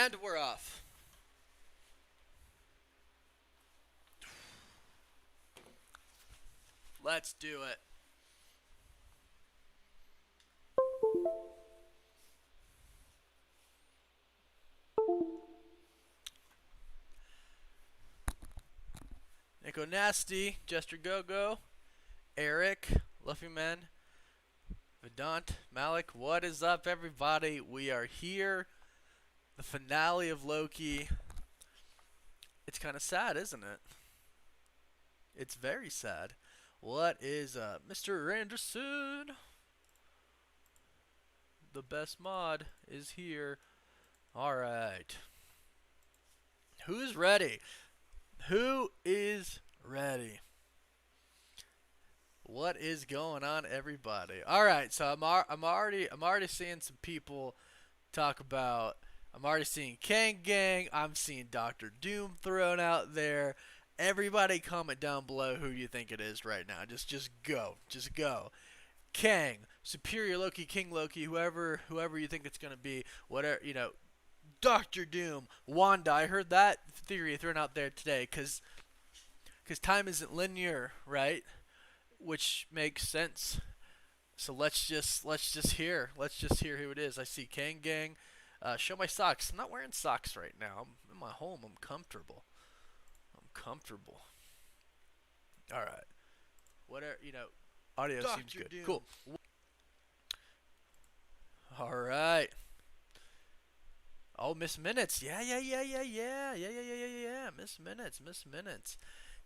And we're off. Let's do it. Nico Nasty, Jester Go Go, Eric, Luffy Man, Vedant, Malik. What is up, everybody? We are here. The finale of Loki. It's kind of sad, isn't it? It's very sad. What is up, Mr. Anderson? The best mod is here. All right. Who's ready? Who is ready? What is going on, everybody? All right, so I'm already seeing some people talk about. I'm already seeing Kang Gang. I'm seeing Doctor Doom thrown out there. Everybody, comment down below who you think it is right now. Just go. Kang, Superior Loki, King Loki, whoever you think it's gonna be, whatever Doctor Doom, Wanda. I heard that theory thrown out there today because time isn't linear, right? Which makes sense. So let's just hear who it is. I see Kang Gang. Show my socks. I'm not wearing socks right now. I'm in my home. I'm comfortable. All right. Whatever. Audio seems good. Doom. Cool. All right. Oh, Miss Minutes. Yeah. Miss Minutes.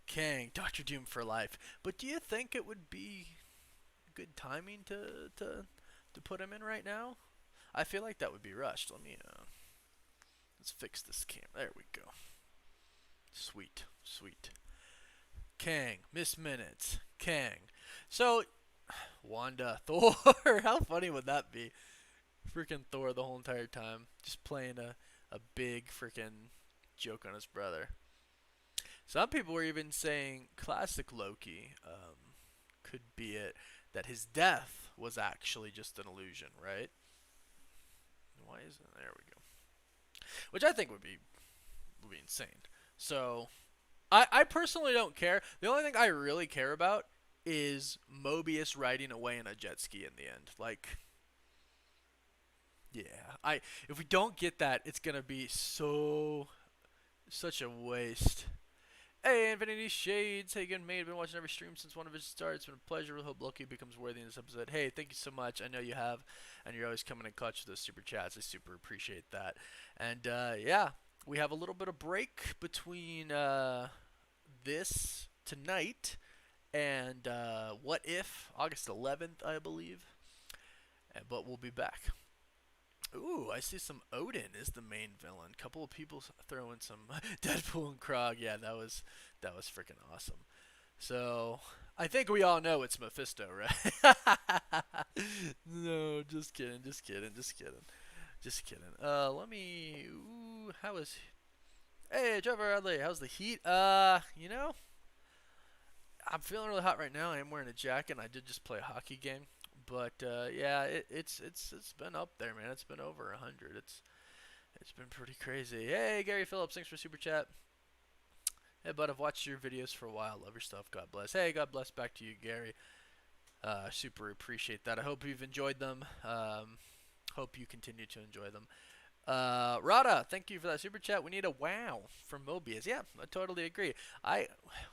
Kang, Doctor Doom for life. But do you think it would be good timing to put him in right now? I feel like that would be rushed. Let's fix this cam. There we go. Sweet. Kang, Miss Minutes, Kang. So, Wanda, Thor. How funny would that be? Freaking Thor the whole entire time, just playing a big freaking joke on his brother. Some people were even saying classic Loki could be it, that his death was actually just an illusion, right? Why is it? There we go. Which I think would be insane. So I personally don't care. The only thing I really care about is Mobius riding away in a jet ski in the end. Like, yeah, I if we don't get that, it's gonna be such a waste. Hey, Infinity Shades. Hey again, mate. I've been watching every stream since one of his starts. It's been a pleasure. Hope Loki becomes worthy in this episode. Hey, thank you so much. I know you have, and you're always coming in clutch with those super chats. I super appreciate that. And yeah, we have a little bit of break between this tonight and What If, August 11th, I believe. But we'll be back. Ooh, I see some Odin is the main villain. Couple of people throwing some Deadpool and Krog. Yeah, that was freaking awesome. So I think we all know it's Mephisto, right? No, just kidding. Let me. Ooh, how is? Hey, Trevor Adley, how's the heat? I'm feeling really hot right now. I am wearing a jacket. And I did just play a hockey game. But yeah, it's been up there, man. It's been over 100. It's been pretty crazy. Hey, Gary Phillips, thanks for super chat. Hey, bud, I've watched your videos for a while. Love your stuff. God bless. Hey, God bless back to you, Gary. Super appreciate that. I hope you've enjoyed them. Hope you continue to enjoy them. Rada, thank you for that super chat. We need a wow from Mobius. Yeah, I totally agree.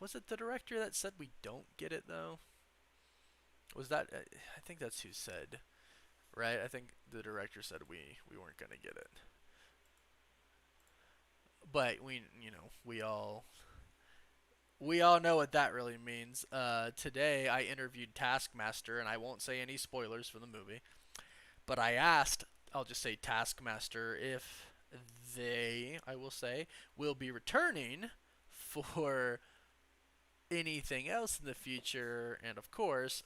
Was it the director that said we don't get it though? Was that? I think that's who said, right? I think the director said we weren't gonna get it. But we all know what that really means. Today I interviewed Taskmaster, and I won't say any spoilers for the movie, but I asked, I'll just say Taskmaster, if I will say, will be returning for anything else in the future, and of course,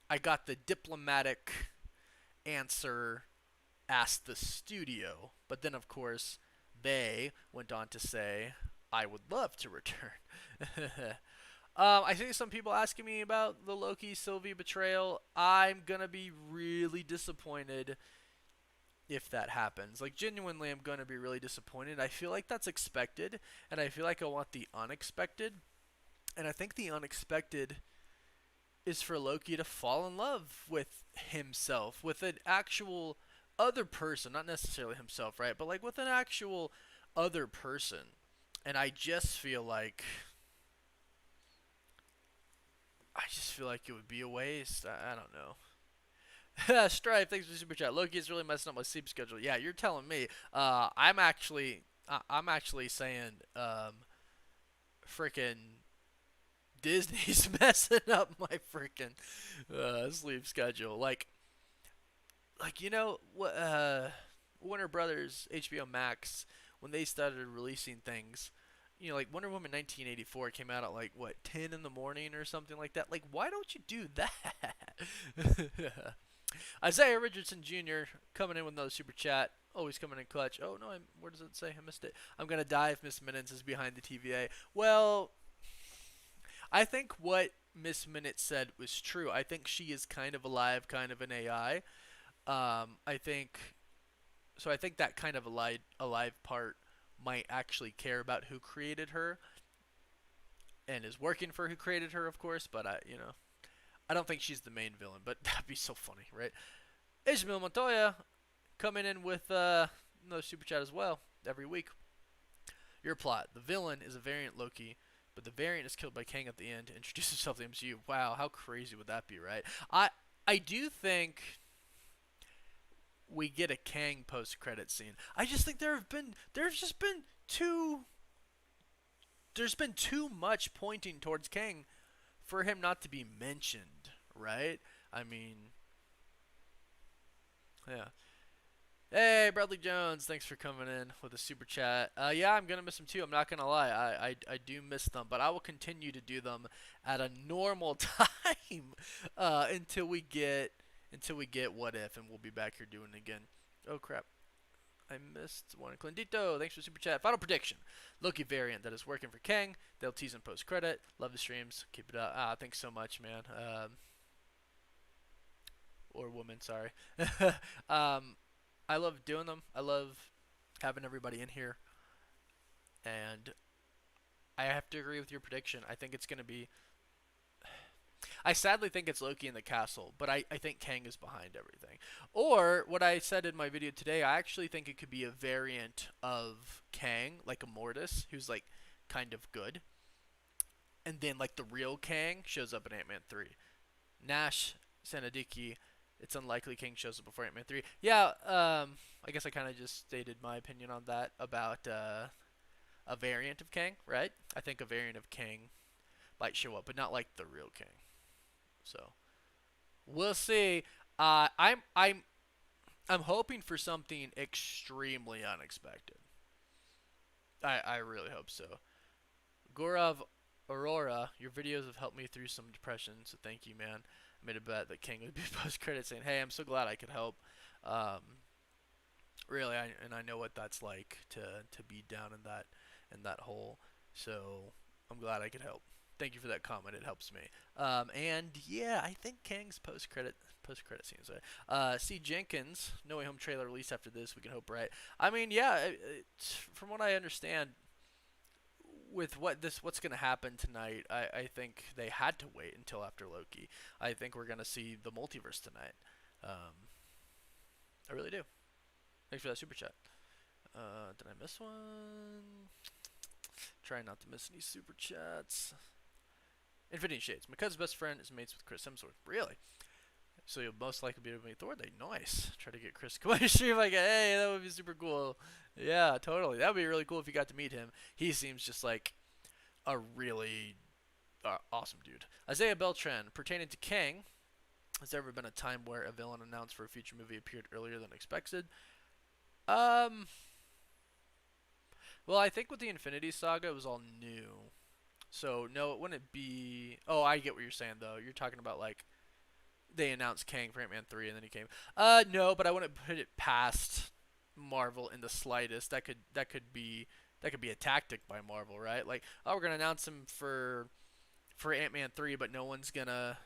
I got the diplomatic answer, asked the studio, but then of course they went on to say, I would love to return. I see some people asking me about the Loki Sylvie betrayal. I'm gonna be really disappointed if that happens. Like, genuinely, I'm going to be really disappointed. I feel like that's expected, and I feel like I want the unexpected. And I think the unexpected is for Loki to fall in love with himself, with an actual other person, not necessarily himself, right? But like with an actual other person. And I just feel like it would be a waste. I don't know. Strife, thanks for the super chat. Loki is really messing up my sleep schedule. Yeah, you're telling me. I'm actually saying, freaking Disney's messing up my freaking sleep schedule. Like what? Warner Brothers, HBO Max, when they started releasing things, like Wonder Woman 1984 came out at like what 10 in the morning or something like that. Like, why don't you do that? Isaiah Richardson Jr. coming in with another super chat. Always coming in clutch. Oh no, where does it say? I missed it. I'm gonna die if Miss Minutes is behind the TVA. Well, I think what Miss Minutes said was true. I think she is kind of alive, kind of an AI. I think so. I think that kind of alive part might actually care about who created her and is working for who created her, of course. But I don't think she's the main villain. But that'd be so funny, right? Ishmael Montoya coming in with another super chat as well every week. Your plot: the villain is a variant Loki, but the variant is killed by Kang at the end to introduce himself to the MCU. Wow, how crazy would that be, right? I do think we get a Kang post-credit scene. I just think there's been too much pointing towards Kang for him not to be mentioned, right? I mean, yeah. Hey, Bradley Jones, thanks for coming in with a super chat. Yeah, I'm gonna miss them too. I'm not gonna lie, I do miss them, but I will continue to do them at a normal time until we get What If, and we'll be back here doing it again. Oh crap, I missed one. Clindito, thanks for super chat. Final prediction: Loki variant that is working for Kang. They'll tease in post credit. Love the streams. Keep it up. Thanks so much, man. Or woman, sorry. um, I love doing them. I love having everybody in here, and I have to agree with your prediction. I think it's going to be. I sadly think it's Loki in the castle, but I think Kang is behind everything. Or, what I said in my video today, I actually think it could be a variant of Kang, like a Mortis, who's like kind of good. And then like the real Kang shows up in Ant-Man 3. Nash Sanadiki, it's unlikely Kang shows up before Ant-Man 3. Yeah, I guess I kind of just stated my opinion on that about a variant of Kang, right? I think a variant of Kang might show up, but not like the real Kang. So we'll see. I'm hoping for something extremely unexpected. I really hope so. Gaurav Aurora, your videos have helped me through some depression, so thank you, man. I made a bet that King would be post credit saying, "Hey, I'm so glad I could help." Um, really, I know what that's like to be down in that hole. So I'm glad I could help. Thank you for that comment. It helps me. And yeah, I think Kang's post credit scenes. C Jenkins, No Way Home trailer released after this. We can hope, right? I mean, yeah. From what I understand, with what's going to happen tonight, I think they had to wait until after Loki. I think we're going to see the multiverse tonight. I really do. Thanks for that super chat. Did I miss one? Try not to miss any super chats. Infinity Shades. My cousin's best friend is mates with Chris Hemsworth. Really? So you'll most likely be able to meet Thor. They nice. Try to get Chris to come on your stream. Like, hey, that would be super cool. Yeah, totally. That would be really cool if you got to meet him. He seems just like a really awesome dude. Isaiah Beltran, pertaining to Kang, has there ever been a time where a villain announced for a future movie appeared earlier than expected? Well, I think with the Infinity Saga, it was all new. So no, it wouldn't be. Oh, I get what you're saying though. You're talking about like they announced Kang for Ant-Man 3 and then he came. No, but I wouldn't put it past Marvel in the slightest. That could be a tactic by Marvel, right? Like, oh, we're gonna announce him for Ant-Man 3, but no one's gonna,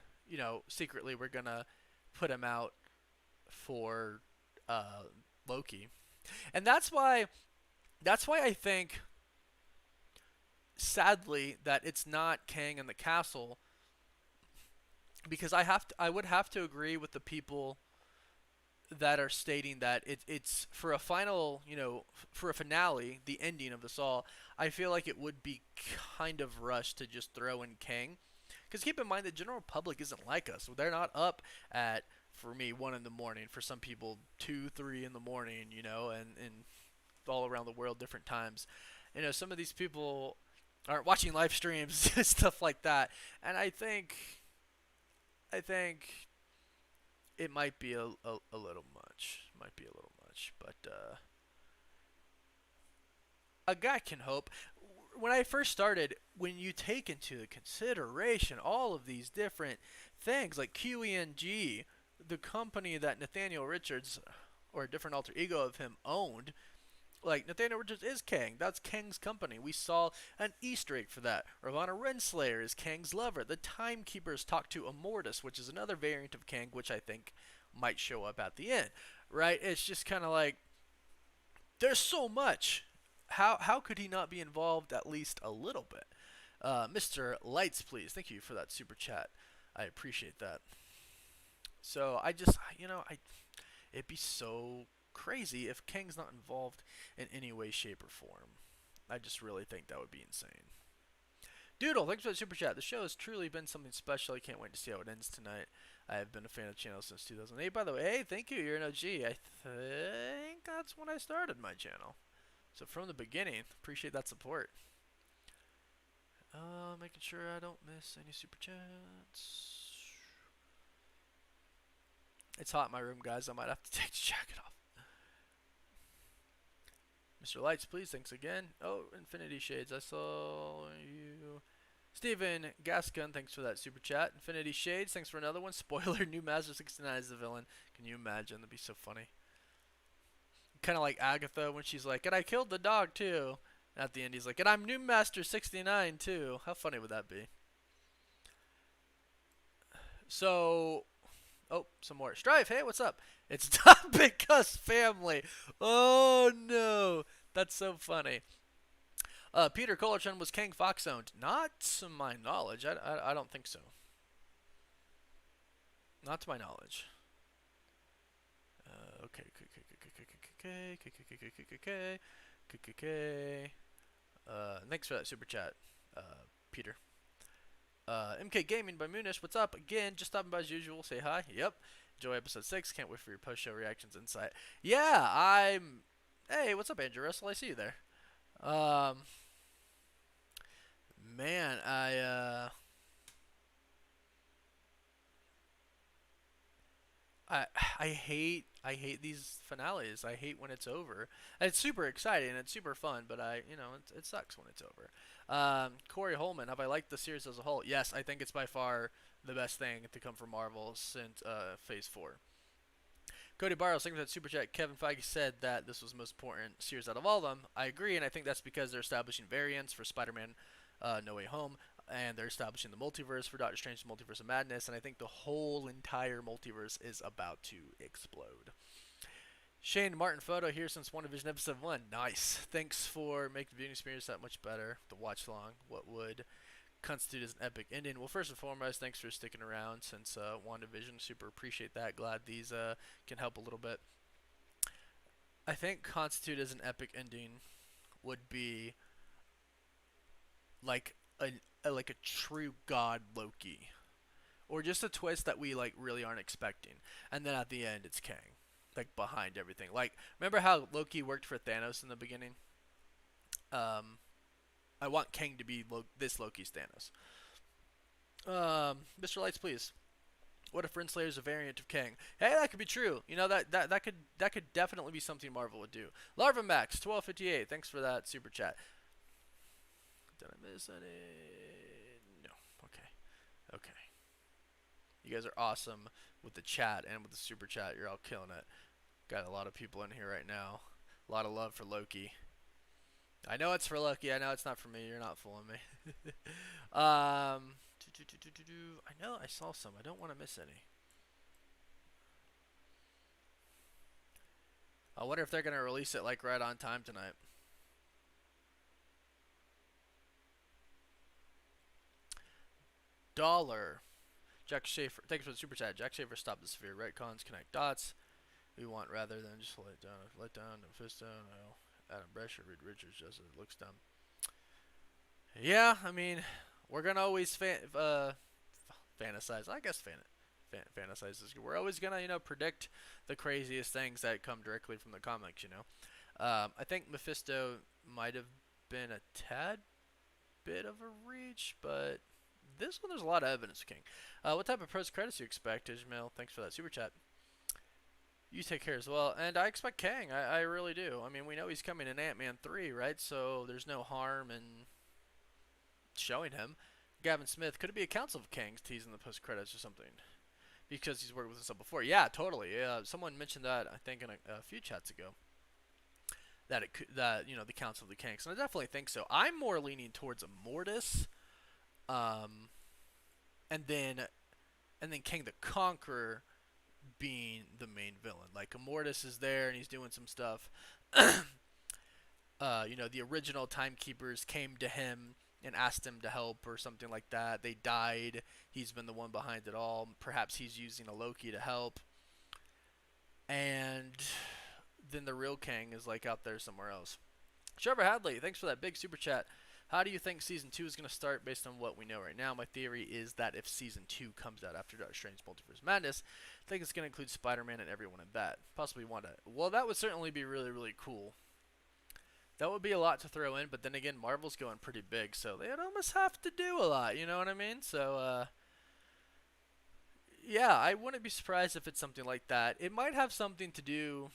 secretly we're gonna put him out for Loki, and that's why I think, sadly, that it's not Kang in the castle, because I would have to agree with the people that are stating that it's for a final, for a finale, the ending of this all. I feel like it would be kind of rushed to just throw in Kang, because keep in mind the general public isn't like us. They're not up at, for me, 1 in the morning. For some people, 2, 3 in the morning. And all around the world, different times. Some of these people aren't watching live streams and stuff like that. And I think it might be a little much. Might be a little much, but a guy can hope. When I first started, when you take into consideration all of these different things like QENG, the company that Nathaniel Richards, or a different alter ego of him, owned, like Nathaniel Richards is Kang. That's Kang's company. We saw an Easter egg for that. Ravonna Renslayer is Kang's lover. The Timekeepers talk to Immortus, which is another variant of Kang, which I think might show up at the end. Right? It's just kind of like there's so much. How could he not be involved at least a little bit? Mr. Lights, please. Thank you for that super chat. I appreciate that. So I just, it'd be so crazy if Kang's not involved in any way, shape, or form. I just really think that would be insane. Doodle, thanks for the super chat. The show has truly been something special. I can't wait to see how it ends tonight. I have been a fan of the channel since 2008. By the way, hey, thank you. You're an OG. I think that's when I started my channel. So from the beginning, appreciate that support. Making sure I don't miss any super chats. It's hot in my room, guys. I might have to take the jacket off. Mr. Lights, please. Thanks again. Oh, Infinity Shades. I saw you. Steven Gascon, thanks for that super chat. Infinity Shades, thanks for another one. Spoiler, new Master 69 is the villain. Can you imagine? That'd be so funny. Kind of like Agatha when she's like, and I killed the dog too. At the end, he's like, and I'm new Master 69 too. How funny would that be? So, oh, some more. Strife, hey, what's up? It's Topic Us family. Oh no, that's so funny. Peter Collerton was Kang Fox owned. Not to my knowledge. I don't think so. Not to my knowledge. Okay. Thanks for that super chat, Peter. MK Gaming by Munish, what's up? Again, just stopping by as usual. Say hi. Yep. Enjoy episode 6. Can't wait for your post-show reactions insight. Yeah, Hey, what's up, Andrew Russell? I see you there. Man, I hate these finales. I hate when it's over. It's super exciting and it's super fun, but it sucks when it's over. Corey Holman, have I liked the series as a whole? Yes, I think it's by far the best thing to come from Marvel since Phase 4. Cody Barrows, thanks for that super chat. Kevin Feige said that this was the most important series out of all of them. I agree, and I think that's because they're establishing variants for Spider-Man No Way Home, and they're establishing the multiverse for Doctor Strange, Multiverse of Madness, and I think the whole entire multiverse is about to explode. Shane Martin photo here since WandaVision episode 1. Nice. Thanks for making the viewing experience that much better. The watch long. What would constitute as an epic ending? Well, first and foremost, thanks for sticking around since WandaVision. Super appreciate that. Glad these can help a little bit. I think constitute as an epic ending would be like a true god Loki, or just a twist that we really aren't expecting, and then at the end it's Kang, behind everything. Remember how Loki worked for Thanos in the beginning? I want Kang to be this Loki's Thanos. Mr. Lights, please. What if Renslayer is a variant of Kang? Hey, that could be true. That could definitely be something Marvel would do. Larva Max 1258. Thanks for that super chat. Did I miss any? No. Okay. You guys are awesome with the chat and with the super chat. You're all killing it. Got a lot of people in here right now. A lot of love for Loki. I know it's for Loki. I know it's not for me. You're not fooling me. I know I saw some. I don't want to miss any. I wonder if they're gonna release it like right on time tonight. Dollar. Jack Schaefer. Thanks for the super chat. Jack Schaefer, stop the severe retcons, connect dots. We want rather than just let down, Mephisto, no. Adam Brescher, Reed Richards, just it looks dumb. Yeah, I mean, we're gonna always fantasize. I guess fantasize is good. We're always gonna, predict the craziest things that come directly from the comics. I think Mephisto might have been a tad bit of a reach, but this one there's a lot of evidence of King. What type of post credits do you expect, Ishmael? Thanks for that super chat. You take care as well, and I expect Kang. I really do. I mean, we know he's coming in Ant-Man 3, right? So there's no harm in showing him. Gavin Smith, could it be a Council of Kangs teasing the post credits or something? Because he's worked with us before. Yeah, totally. Yeah, someone mentioned that I think in a few chats ago. That it could, that the Council of the Kangs, and I definitely think so. I'm more leaning towards a Mortis, and then Kang the Conqueror being the main villain. Like Immortus is there and he's doing some stuff. The original Timekeepers came to him and asked him to help or something like that. They died. He's been the one behind it all. Perhaps he's using a Loki to help. And then the real Kang is like out there somewhere else. Trevor Hadley, thanks for that big super chat. How do you think Season 2 is going to start based on what we know right now? My theory is that if Season 2 comes out after Doctor Strange Multiverse Madness, I think it's going to include Spider-Man and everyone in that. Possibly Wanda. Well, that would certainly be really, really cool. That would be a lot to throw in, but then again, Marvel's going pretty big, so they'd almost have to do a lot, you know what I mean? So, yeah, I wouldn't be surprised if it's something like that. It might have something to do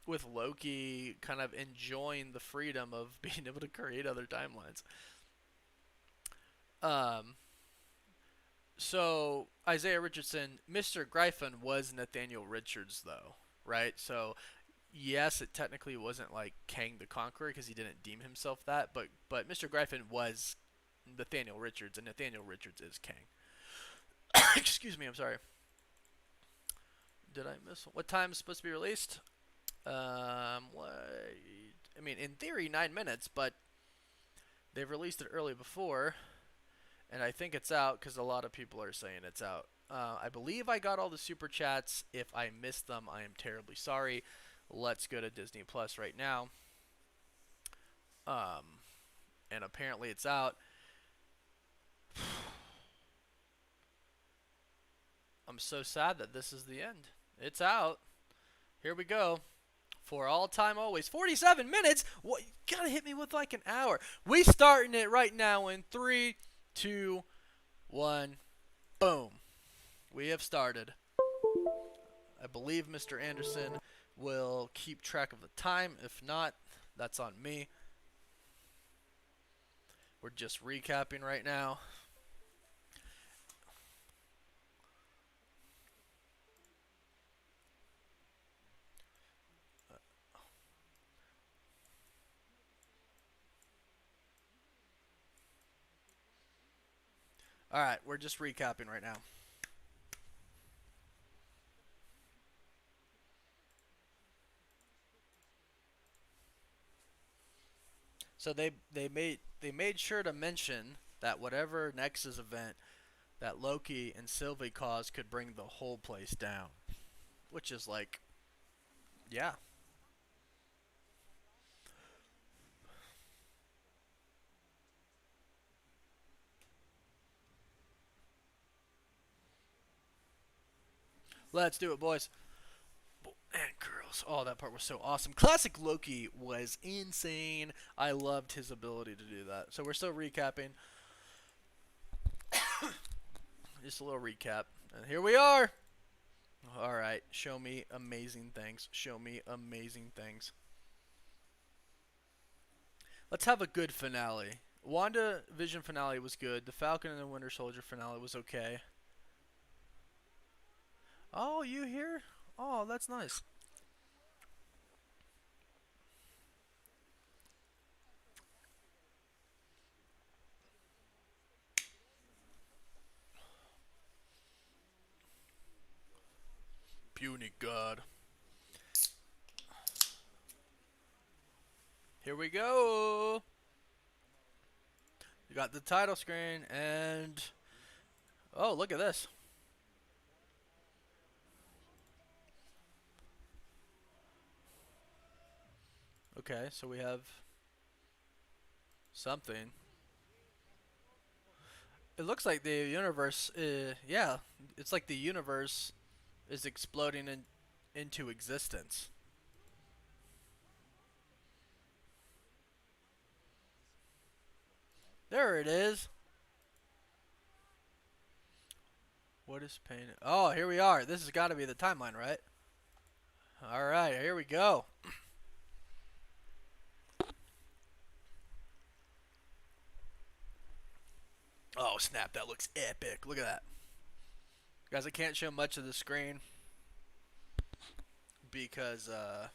with Loki kind of enjoying the freedom of being able to create other timelines. So Isaiah Richardson, Mr. Gryphon was Nathaniel Richards though, right? So yes, it technically wasn't like Kang the Conqueror because he didn't deem himself that, but Mr. Gryphon was Nathaniel Richards, and Nathaniel Richards is Kang. Excuse me, I'm sorry. Did I miss what time is supposed to be released? I mean, in theory, 9 minutes, but they've released it early before, and I think it's out because a lot of people are saying it's out. I believe I got all the super chats. If I missed them, I am terribly sorry. Let's go to Disney Plus right now. And apparently it's out. I'm so sad that this is the end. It's out. Here we go. For all time, always. 47 minutes? What? You gotta hit me with like an hour. We starting it right now in 3, 2, 1. Boom. We have started. I believe Mr. Anderson will keep track of the time. If not, that's on me. We're just recapping right now. Alright, we're just recapping right now. So they made sure to mention that whatever Nexus event that Loki and Sylvie caused could bring the whole place down, which is like, yeah. Let's do it, boys. And girls. Oh, that part was so awesome. Classic Loki was insane. I loved his ability to do that. So we're still recapping. Just a little recap. And here we are. Alright. Show me amazing things. Show me amazing things. Let's have a good finale. WandaVision finale was good. The Falcon and the Winter Soldier finale was okay. Oh, you here? Oh, that's nice. Puny God. Here we go. We got the title screen and oh, look at this. Okay, so we have something. It looks like the universe. Yeah, it's like the universe is exploding into existence. There it is. What is pain? Oh, here we are. This has got to be the timeline, right? All right, here we go. Oh snap! That looks epic. Look at that, guys. I can't show much of the screen because I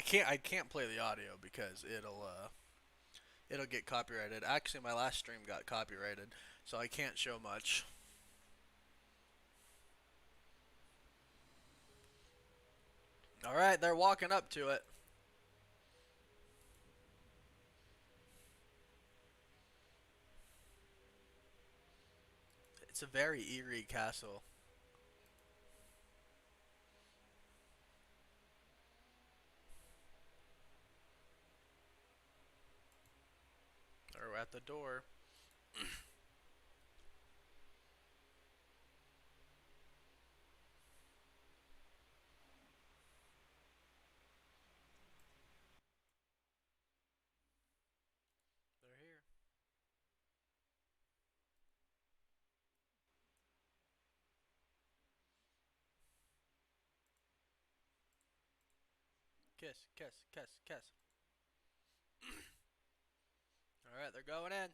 can't play the audio because it'll get copyrighted. Actually, my last stream got copyrighted, so I can't show much. All right, they're walking up to it. It's a very eerie castle. They're at the door. They're here. Kiss, kiss, kiss, kiss. All right, they're going in.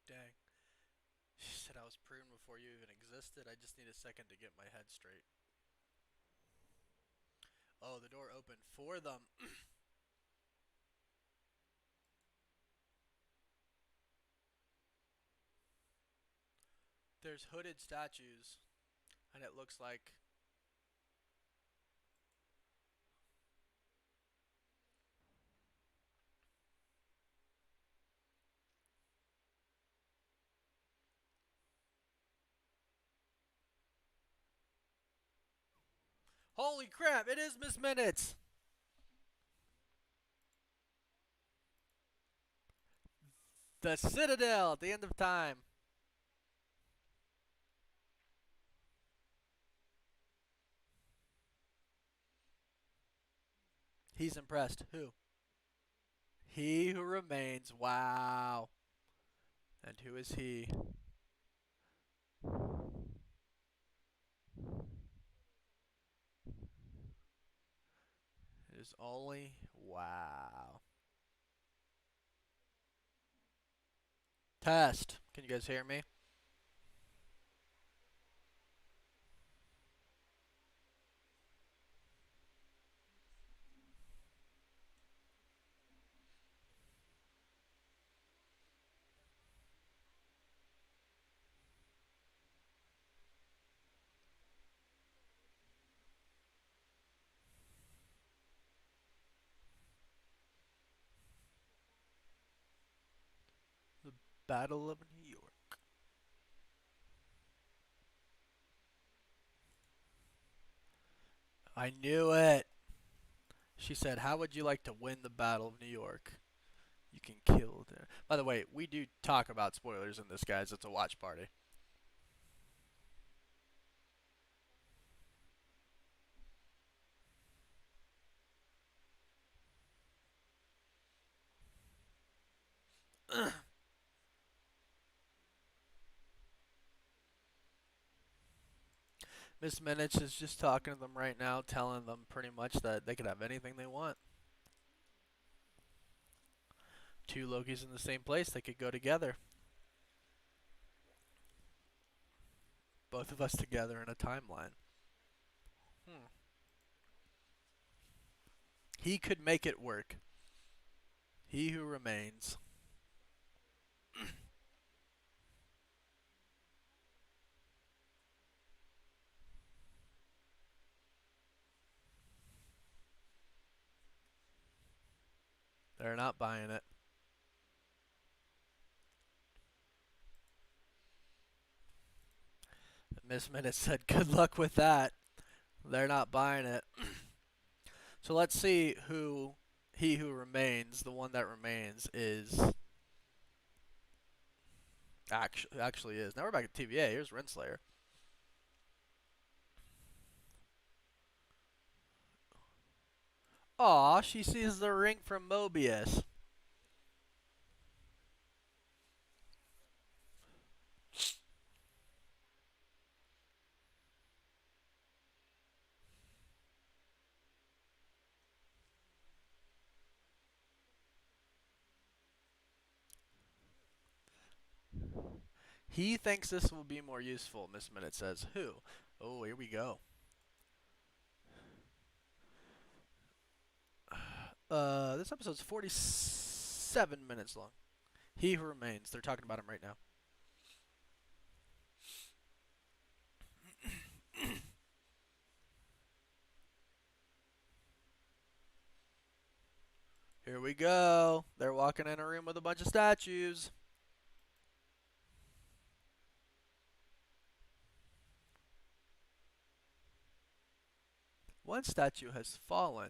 Dang. She said I was pruned before you even existed. I just need a second to get my head straight. Oh, the door opened for them. There's hooded statues, and it looks like. Holy crap! It is Miss Minutes. The Citadel at the end of time. He's impressed. Who? He who remains. Wow. And who is he? It is only. Wow. Test. Can you guys hear me? The Battle of New York. I knew it. She said, "How would you like to win the Battle of New York? You can kill them." By the way, we do talk about spoilers in this, guys. It's a watch party. Miss Minutes is just talking to them right now, telling them pretty much that they could have anything they want. Two Lokis in the same place, they could go together. Both of us together in a timeline. Hmm. He could make it work. He who remains. They're not buying it. Miss Minute said, good luck with that. They're not buying it. So let's see who he who remains, the one that remains, is actually is. Now we're back at TVA. Here's Renslayer. Aw, she sees the ring from Mobius. He thinks this will be more useful, Miss Minute says. Who? Oh, here we go. This episode's 47 minutes long. He who remains. They're talking about him right now. Here we go. They're walking in a room with a bunch of statues. One statue has fallen.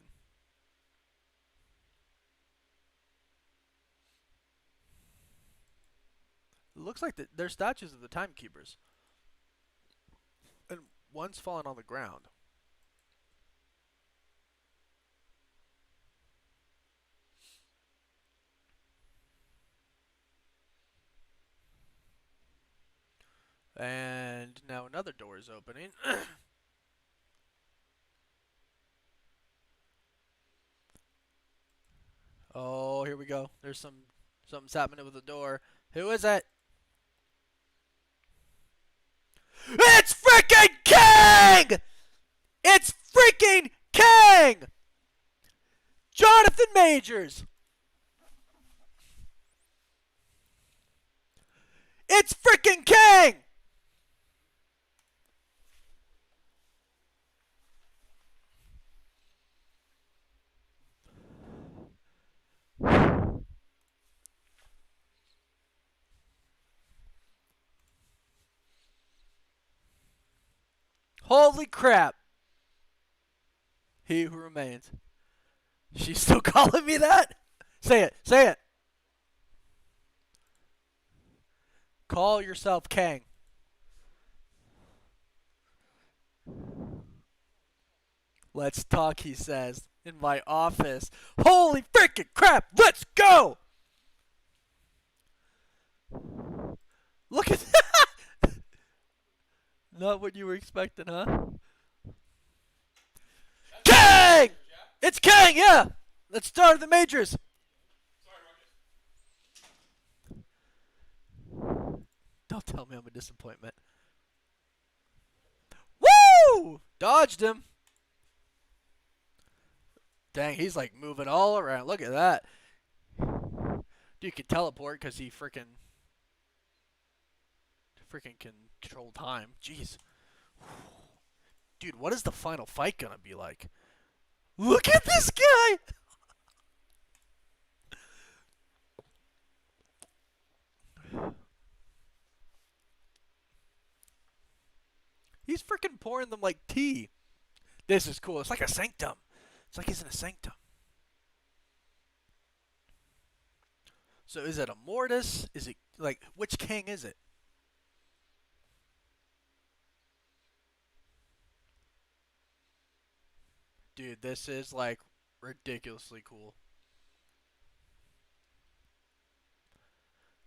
It looks like they're statues of the timekeepers. And one's fallen on the ground. And now another door is opening. Oh, here we go. There's something's happening with the door. Who is it? It's freaking Kang! It's freaking Kang! Jonathan Majors! It's freaking Kang! Holy crap. He who remains. She's still calling me that? Say it. Say it. Call yourself Kang. Let's talk, he says, in my office. Holy freaking crap. Let's go. Look at that. Not what you were expecting, huh? Kang! It's Kang, yeah! Let's start the Majors. Don't tell me I'm a disappointment. Woo! Dodged him. Dang, he's like moving all around. Look at that. Dude can teleport because he freaking can control time. Jeez. Dude, what is the final fight gonna be like? Look at this guy! He's freaking pouring them like tea. This is cool. It's like a sanctum. It's like he's in a sanctum. So is it a mortis? Is it like which Kang is it? Dude, this is like ridiculously cool.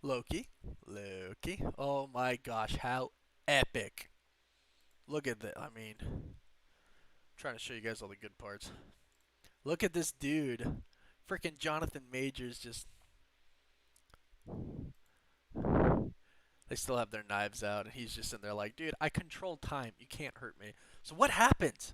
Loki. Loki. Oh my gosh, how epic. Look at that. I mean, I'm trying to show you guys all the good parts. Look at this dude. Freaking Jonathan Majors just. They still have their knives out, and he's just in there like, dude, I control time. You can't hurt me. So what happens?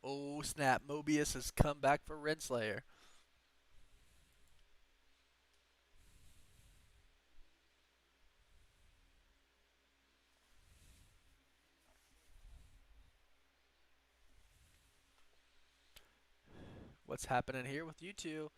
Oh snap! Mobius has come back for Renslayer. What's happening here with you two?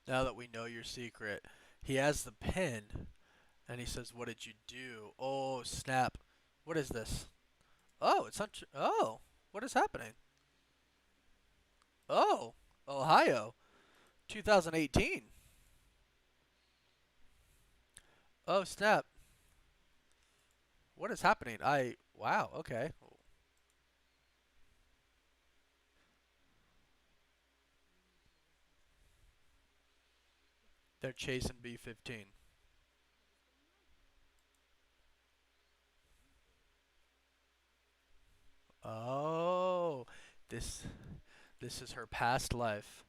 Now that we know your secret, he has the pin, and he says, "What did you do?" Oh snap! What is this? Oh, it's not. Oh, what is happening? Oh, Ohio, 2018. Oh snap! What is happening? Wow. Okay. They're chasing B-15. Oh, this this is her past life.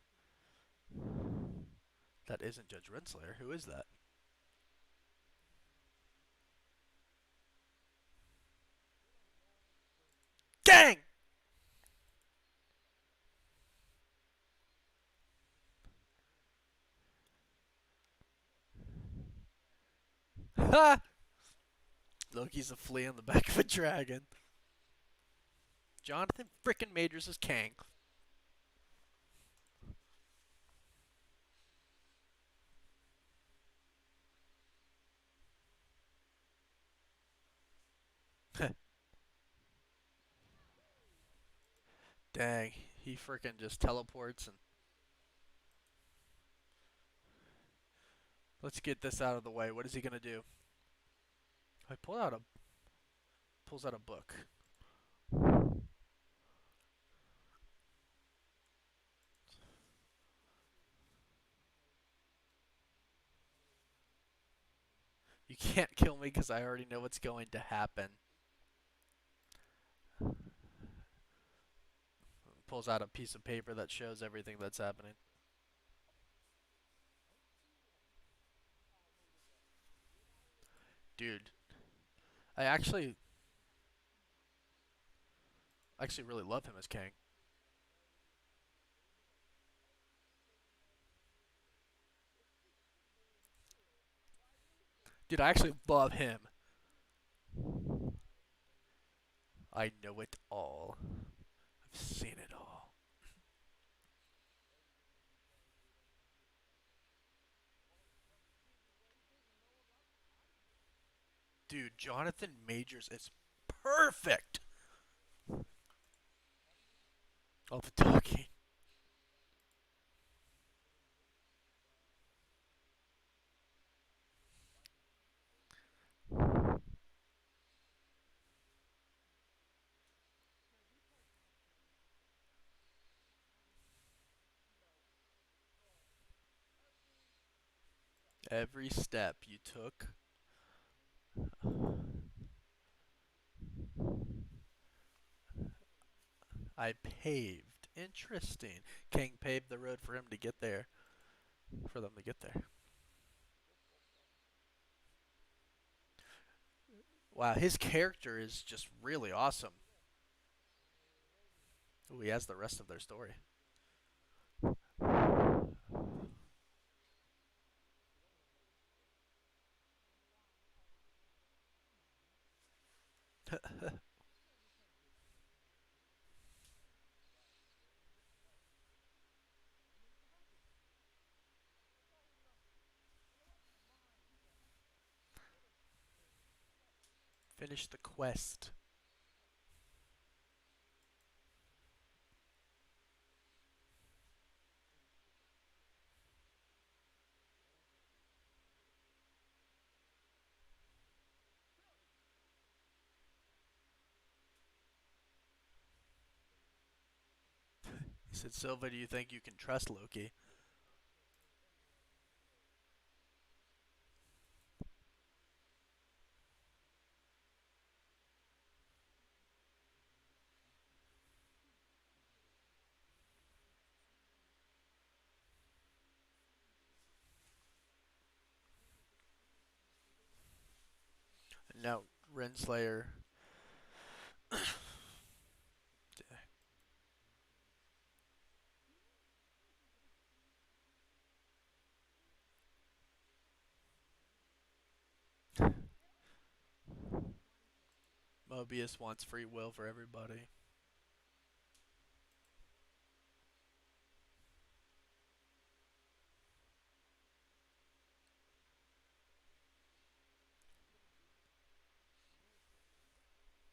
That isn't Judge Renslayer. Who is that? Gang! Ha! Loki's a flea on the back of a dragon. Jonathan frickin' Majors is Kang. Dang, he frickin' just teleports and let's get this out of the way. What is he gonna do? I pulls out a book. You can't kill me because I already know what's going to happen. Pulls out a piece of paper that shows everything that's happening. Dude, I actually really love him as Kang. Dude, I actually love him. I know it all. I've seen it all. Dude, Jonathan Majors is perfect. All the talking. Every step you took, I paved. Interesting. King paved the road for him to get there, for them to get there. Wow, his character is just really awesome. Ooh, he has the rest of their story. Finish the quest. Said Silva, do you think you can trust Loki? And now Renslayer. Mobius wants free will for everybody.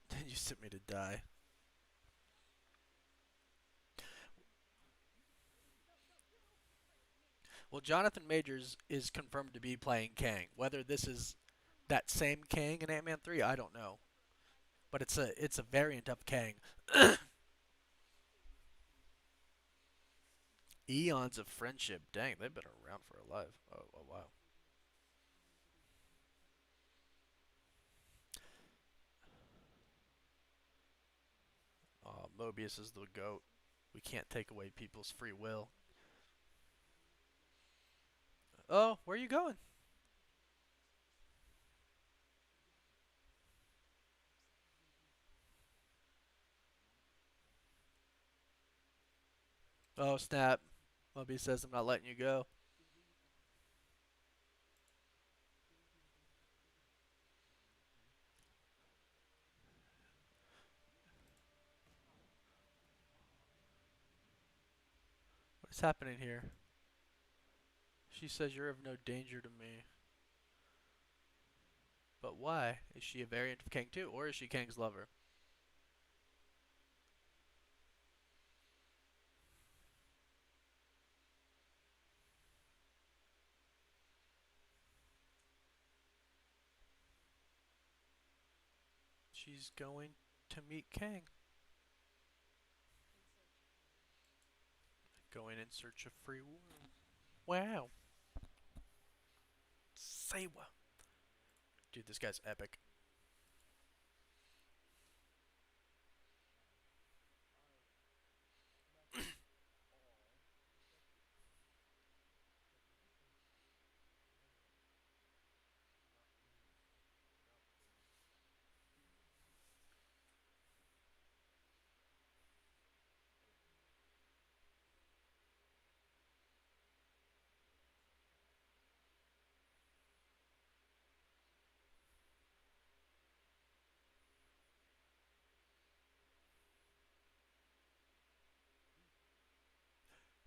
Then you sent me to die. Well, Jonathan Majors is confirmed to be playing Kang. Whether this is that same Kang in Ant-Man 3, I don't know. But it's a variant of Kang. Eons of friendship. Dang, they've been around for a life. Oh wow. Mobius is the goat. We can't take away people's free will. Oh, where are you going? Oh snap. Mobius says I'm not letting you go. What is happening here? She says you're of no danger to me. But why? Is she a variant of Kang too, or is she Kang's lover? She's going to meet Kang. Going in search of free will. Wow. Say what? Dude, this guy's epic.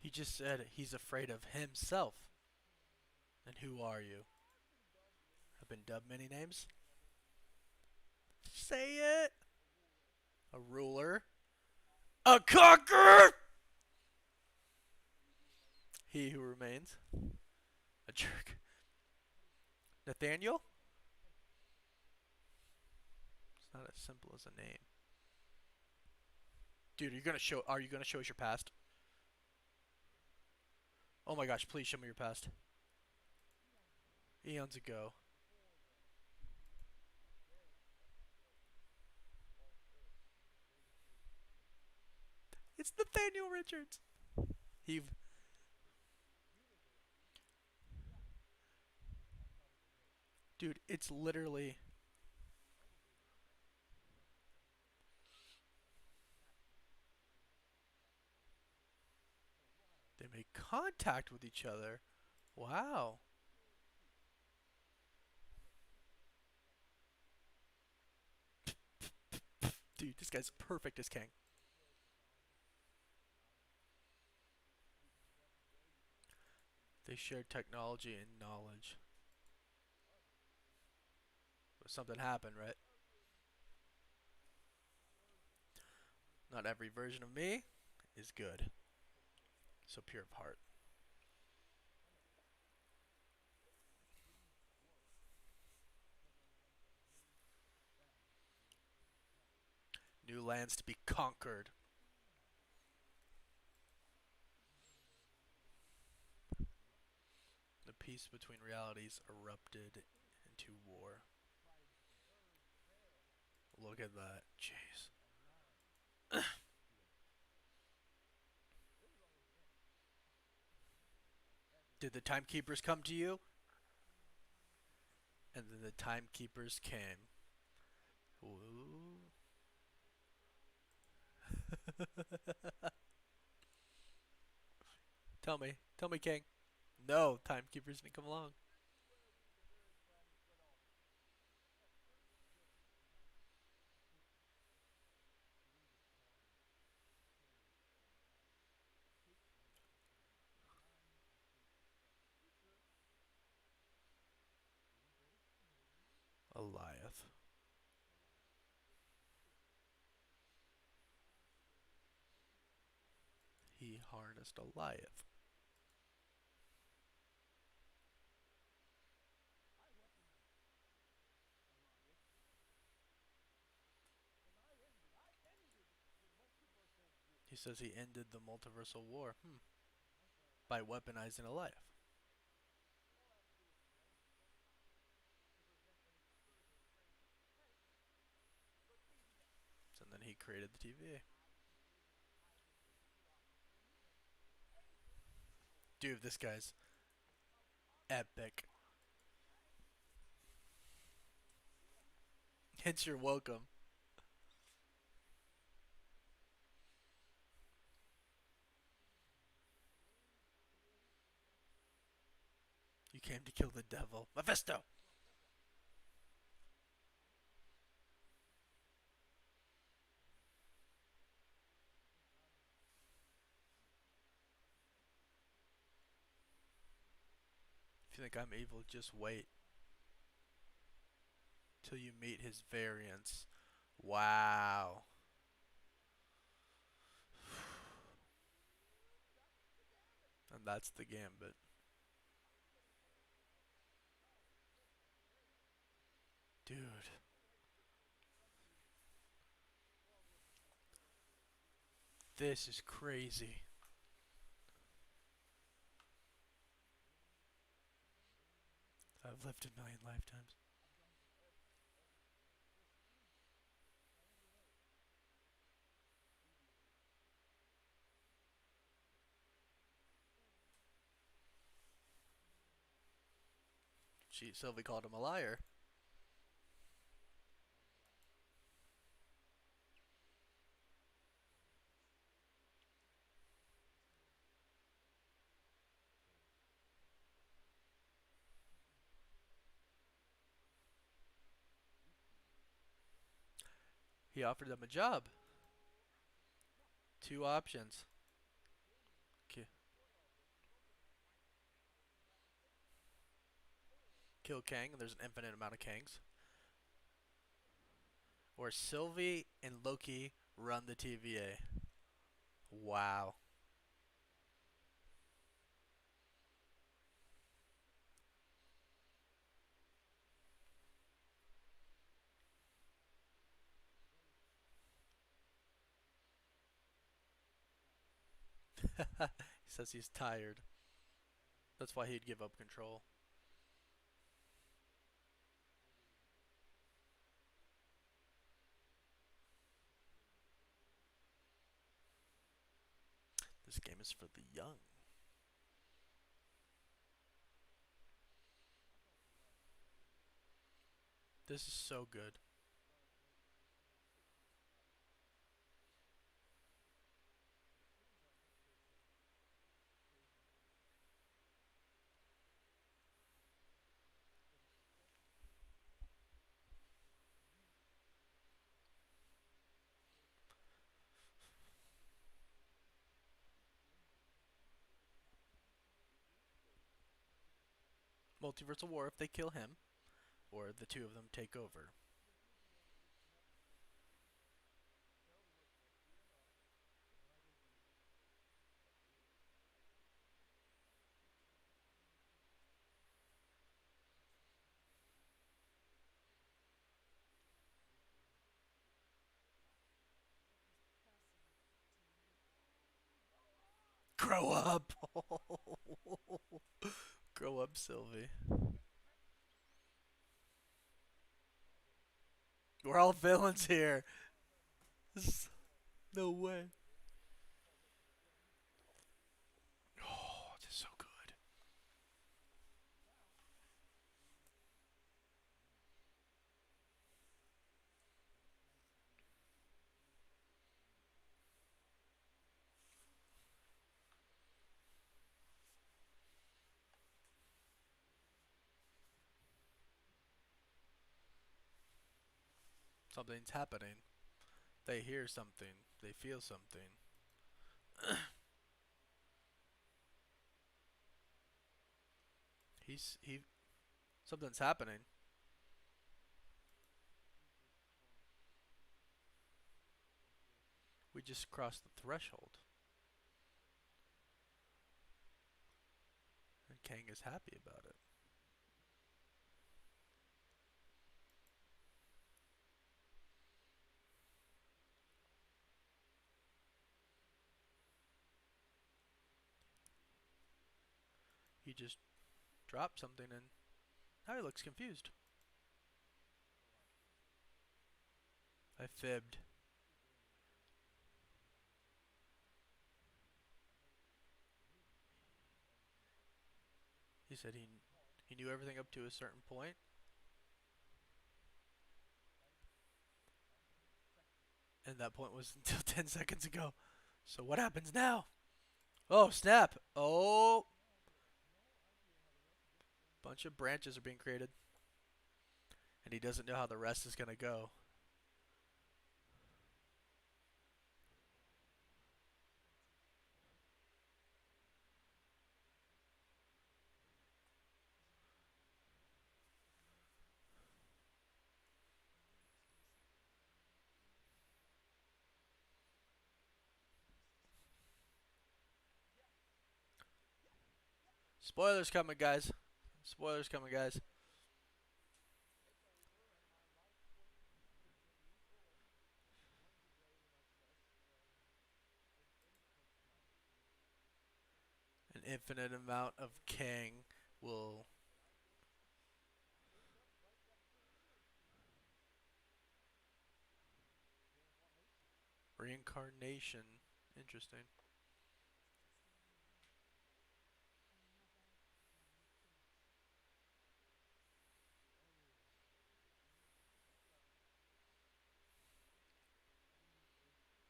He just said he's afraid of himself. And who are you? I've been dubbed many names. Say it. A ruler. A conqueror. He who remains. A jerk. Nathaniel? It's not as simple as a name. Dude, are you gonna show us your past? Oh my gosh, please show me your past. Eons ago. It's Nathaniel Richards. He Dude, it's literally they make contact with each other. Wow. Dude, this guy's perfect as Kang. They shared technology and knowledge. But something happened, right? Not every version of me is good. So pure of heart. New lands to be conquered. peace between realities erupted into war. Look at that. Jeez. Did the timekeepers come to you? And then the timekeepers came. Ooh. Tell me. Tell me, King. No, timekeepers didn't come along. Eliath. He harnessed Eliath. He says he ended the multiversal war. By weaponizing Eliath. And then he created the TVA. Dude, this guy's epic. It's your welcome. You came to kill the devil. Mephisto! If you think I'm evil, just wait till you meet his variants. Wow. And that's the gambit. Dude. This is crazy. I've lived a million lifetimes. Gee, Sylvie called him a liar. He offered them a job. Two options. Kill Kang, and there's an infinite amount of Kangs. Or Sylvie and Loki run the TVA. Wow. He says he's tired. That's why he'd give up control. This game is for the young. This is so good. Multiversal War if they kill him, or the two of them take over. Grow up! Grow up, Sylvie. We're all villains here. No way. Oh, this is so good. Something's happening. They hear something. They feel something. He. Something's happening. We just crossed the threshold. And Kang is happy about it. He just dropped something and now he looks confused. I fibbed. He said he knew everything up to a certain point. And that point was until 10 seconds ago. So what happens now? Oh, snap. Oh. Bunch of branches are being created. And he doesn't know how the rest is going to go. Spoilers coming, guys. Spoilers coming, guys. An infinite amount of Kang will reincarnation. Interesting.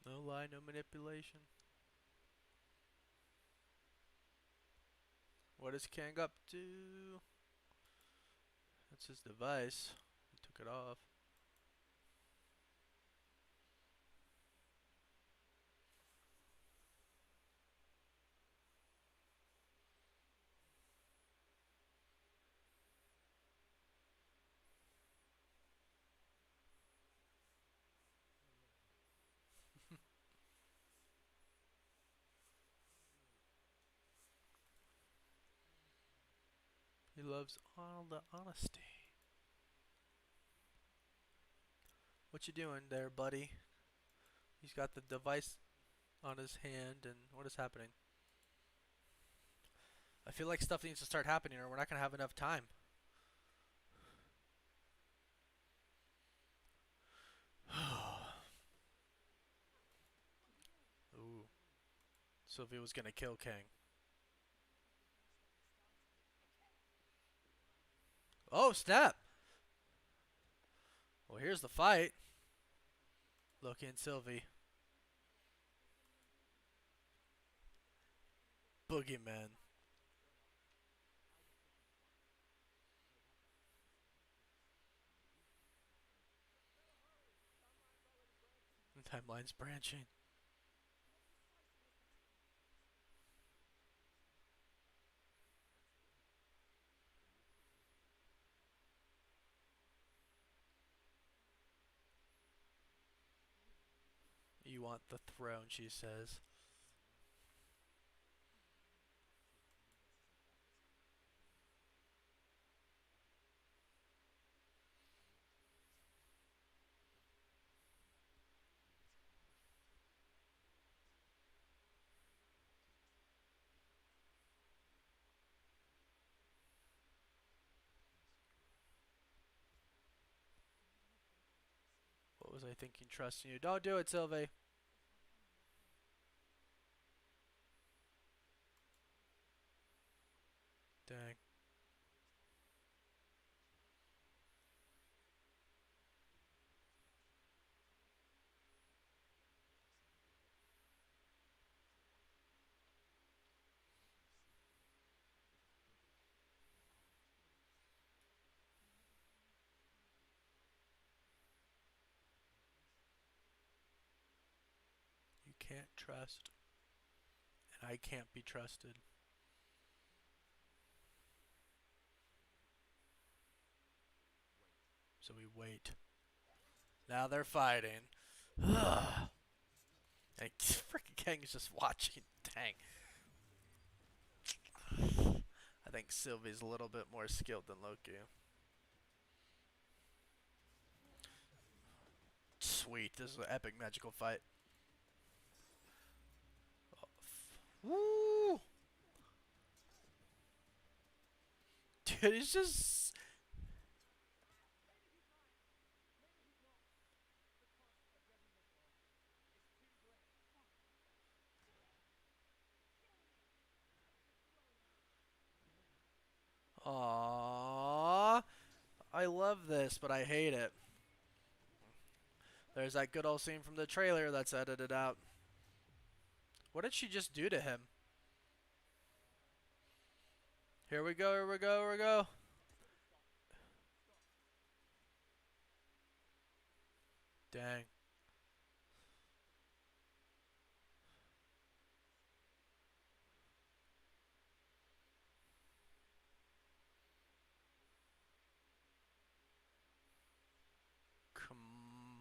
No lie, no manipulation. What is Kang up to? That's his device. He took it off. He loves all the honesty. What you doing there, buddy? He's got the device on his hand, and what is happening? I feel like stuff needs to start happening, or we're not gonna have enough time. Ooh, Sylvie was gonna kill Kang. Oh snap! Well, here's the fight. Loki and Sylvie. Boogeyman. The timeline's branching. You want the throne, she says. really thinking trusting you. Don't do it, Sylvie. Dang. You can't trust, and I can't be trusted. So we wait. Now they're fighting. And freaking Kang is just watching. Dang. I think Sylvie's a little bit more skilled than Loki. Sweet. This is an epic magical fight. Woo! Dude, he's just... Aww. I love this, but I hate it. There's that good old scene from the trailer that's edited out. What did she just do to him? Here we go, here we go, here we go. Dang. Come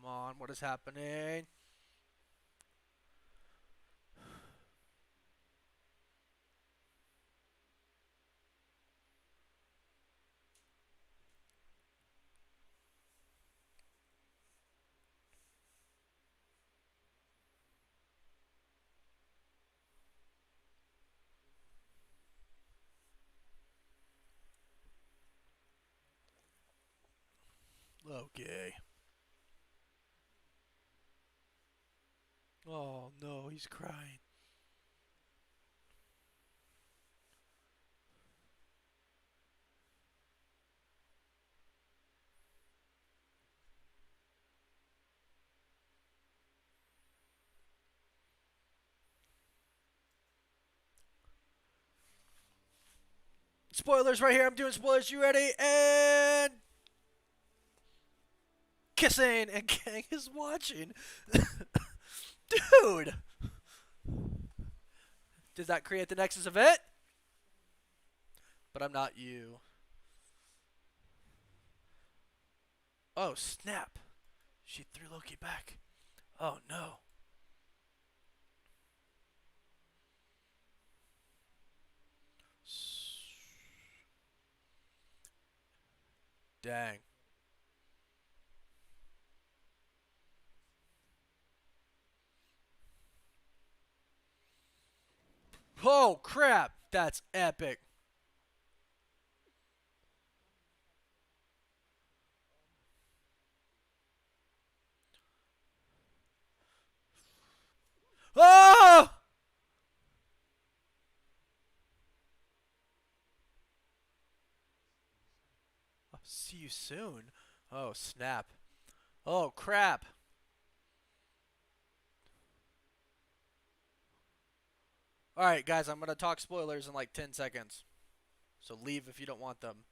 on, what is happening? Okay. Oh no, he's crying. Spoilers right here. I'm doing spoilers. You ready? And kissing, and Kang is watching. Dude, does that create the nexus of it? But I'm not you. Oh snap! She threw Loki back. Oh no. Dang. Oh crap! That's epic. Oh! I'll see you soon. Oh snap. Oh crap. Alright guys, I'm gonna talk spoilers in like 10 seconds. So leave if you don't want them.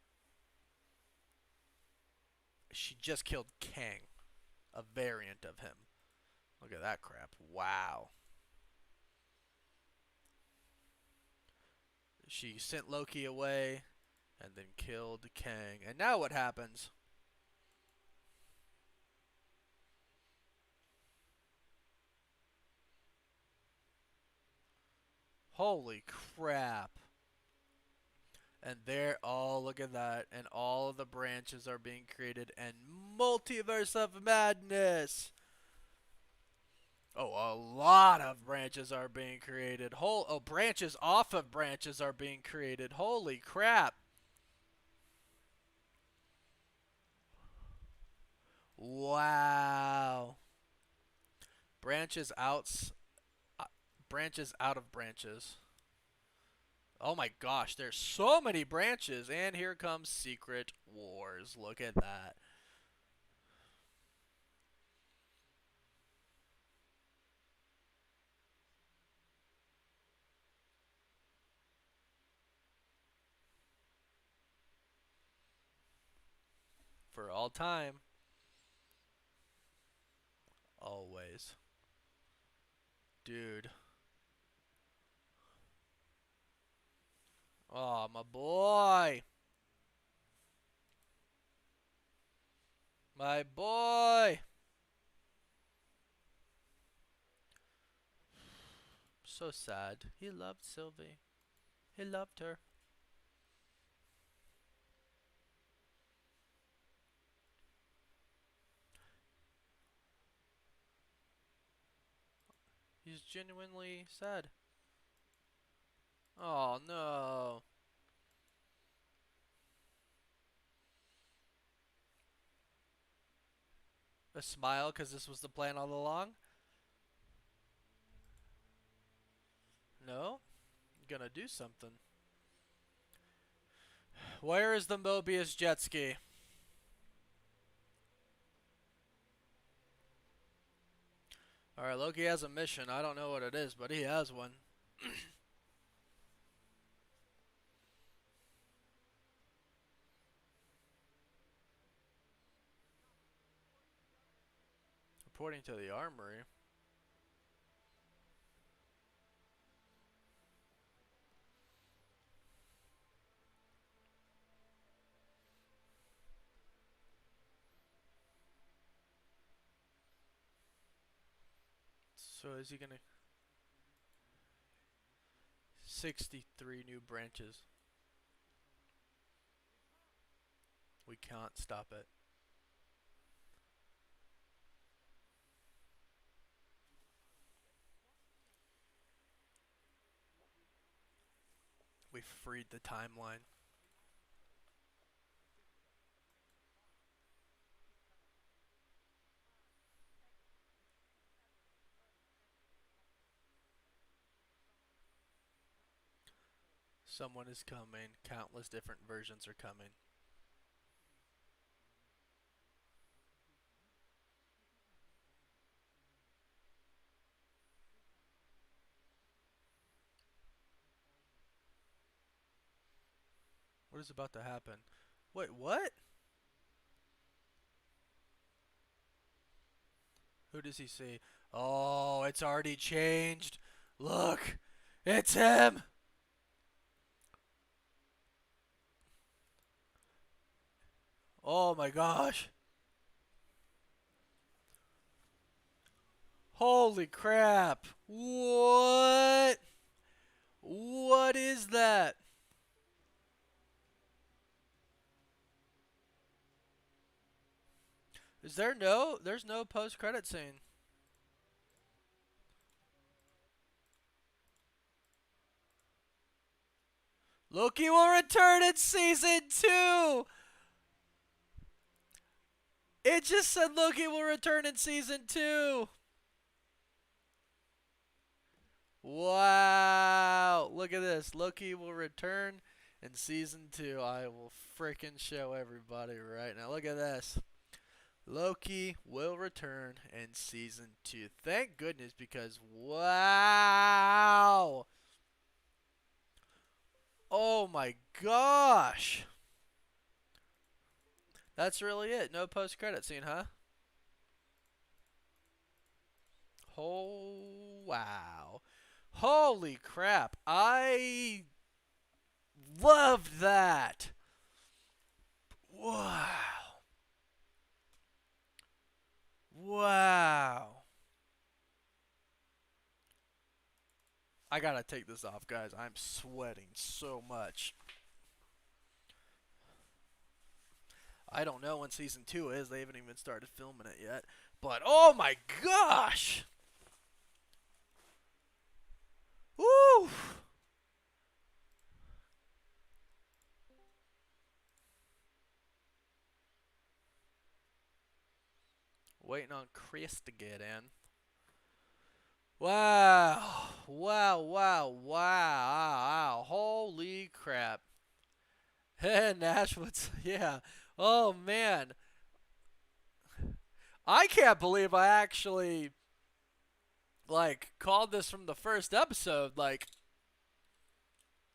She just killed Kang. A variant of him. Look at that crap. Wow. She sent Loki away and then killed Kang. And now what happens? Holy crap. And there, oh, look at that. And all of the branches are being created. And multiverse of madness. Oh, a lot of branches are being created. Branches off of branches are being created. Holy crap. Wow. Branches outs. Branches out of branches. Oh my gosh, there's so many branches, and here comes Secret Wars. Look at that. For all time, always. Dude. Oh, my boy. My boy. So sad. He loved Sylvie. He loved her. He's genuinely sad. Oh no. A smile because this was the plan all along? No? Gonna do something. Where is the Mobius jet ski? Alright, Loki has a mission. I don't know what it is, but he has one. Reporting to the armory. So is he gonna... 63 new branches. We can't stop it. We freed the timeline. Someone is coming. Countless different versions are coming. What is about to happen? Wait, what? Who does he see? Oh, it's already changed. Look, it's him. Oh my gosh. Holy crap. What? What is that? There's no post-credit scene. Loki will return in season 2. It just said Loki will return in season 2. Wow. Look at this. Loki will return in season 2. I will freaking show everybody right now. Look at this. Loki will return in season 2. Thank goodness, because wow. Oh my gosh. That's really it. No post credit scene, huh? Oh wow. Holy crap. I loved that. Wow. Wow. I gotta take this off, guys. I'm sweating so much. I don't know when season 2 is. They haven't even started filming it yet. But oh my gosh! Woo! Waiting on Chris to get in. Wow. Wow, wow, wow. Holy crap. Nashwood's, yeah. Oh, man. I can't believe I actually, like, called this from the first episode, like,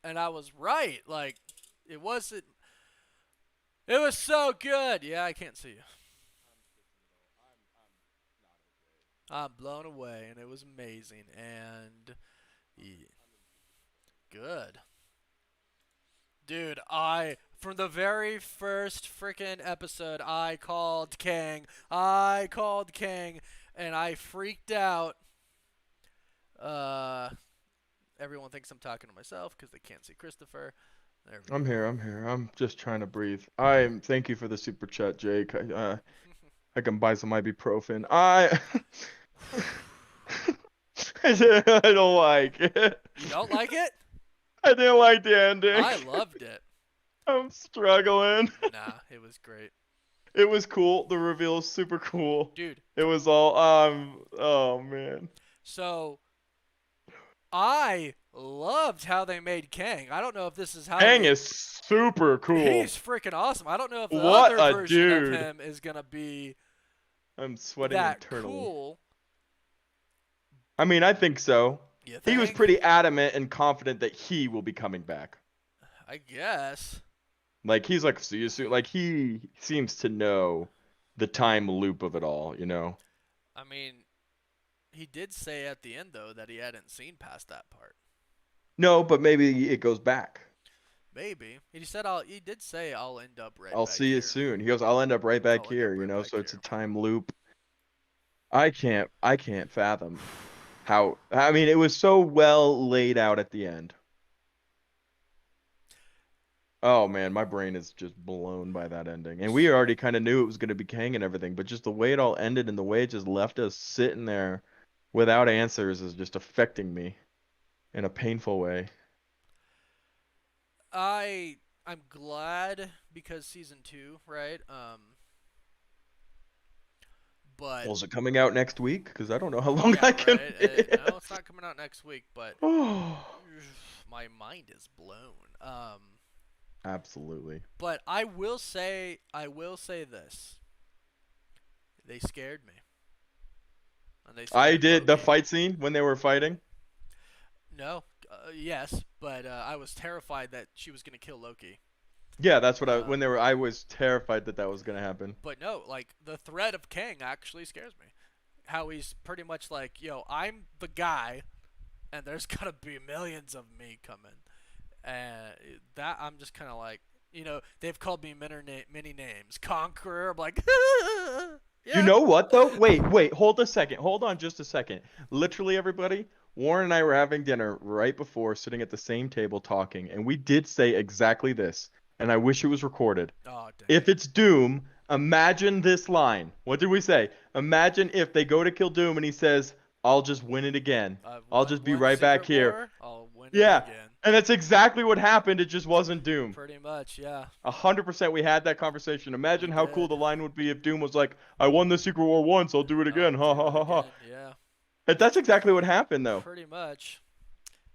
and I was right. Like, it wasn't, it was so good. Yeah, I can't see you. I'm blown away, and it was amazing, and yeah, good. Dude, from the very first freaking episode, I called Kang. I called Kang, and I freaked out. Uh, Everyone thinks I'm talking to myself because they can't see Christopher. There we I'm go. here. I'm here. I'm just trying to breathe. Thank you for the super chat, Jake. I can buy some ibuprofen. I don't like it. You don't like it? I didn't like the ending. I loved it. I'm struggling. Nah, it was great. It was cool. The reveal is super cool. Dude, It was all oh man. so I loved how they made Kang. I don't know if this is how Kang they. is super cool. He's freaking awesome. I don't know if the What other a version of dude. him is going to be I'm sweating that internally. cool. I mean, I think so. You He was think? pretty adamant and confident that he will be coming back. I guess. Like he's like, see you soon. Like he seems to know the time loop of it all, you know? I mean, he did say at the end though that he hadn't seen past that part. No, but maybe it goes back. Maybe he said I'll. He did say I'll end up right I'll back see you here. soon. He goes, I'll end up right back I'll end up here, you right know? back So it's a here. time loop. I can't fathom how, I mean, it was so well laid out at the end. Oh man, my brain is just blown by that ending. And we already kind of knew it was going to be Kang and everything, but just the way it all ended and the way it just left us sitting there without answers is just affecting me in a painful way. I'm glad because season two, right? But Well, is it coming out next week? Because I don't know how long yeah, I can right. No, live. it's not coming out next week. But Oh, my mind is blown. absolutely. But I will say this: they scared me, and they I scared did the Loki. fight scene when they were fighting. No, yes, but I was terrified that she was gonna kill Loki. Yeah, that's what Um, when they were. I was terrified that that was gonna happen. but no, like the threat of Kang actually scares me. How he's pretty much like, yo, I'm the guy, and there's gonna be millions of me coming, and that I'm just kind of like, they've called me many names, Conqueror. I'm like, You yeah. know what though? Wait, hold a second. Hold on just a second. Literally everybody, Warren and I were having dinner right before, sitting at the same table talking, and we did say exactly this, and I wish it was recorded. Oh dang If it! it's Doom, imagine this line. What did we say? Imagine if they go to kill Doom and he says, "I'll just win it again. I've I'll won just be one right back secret here." war. I'll win it Yeah. again. And that's exactly what happened. It just wasn't Doom. Pretty much, yeah. 100% we had that conversation. We Imagine how cool did. the line would be if Doom was like, I won the Secret War once, I'll do it again. I'll Ha do ha it ha ha. again. Yeah. But that's exactly what happened though. Pretty much.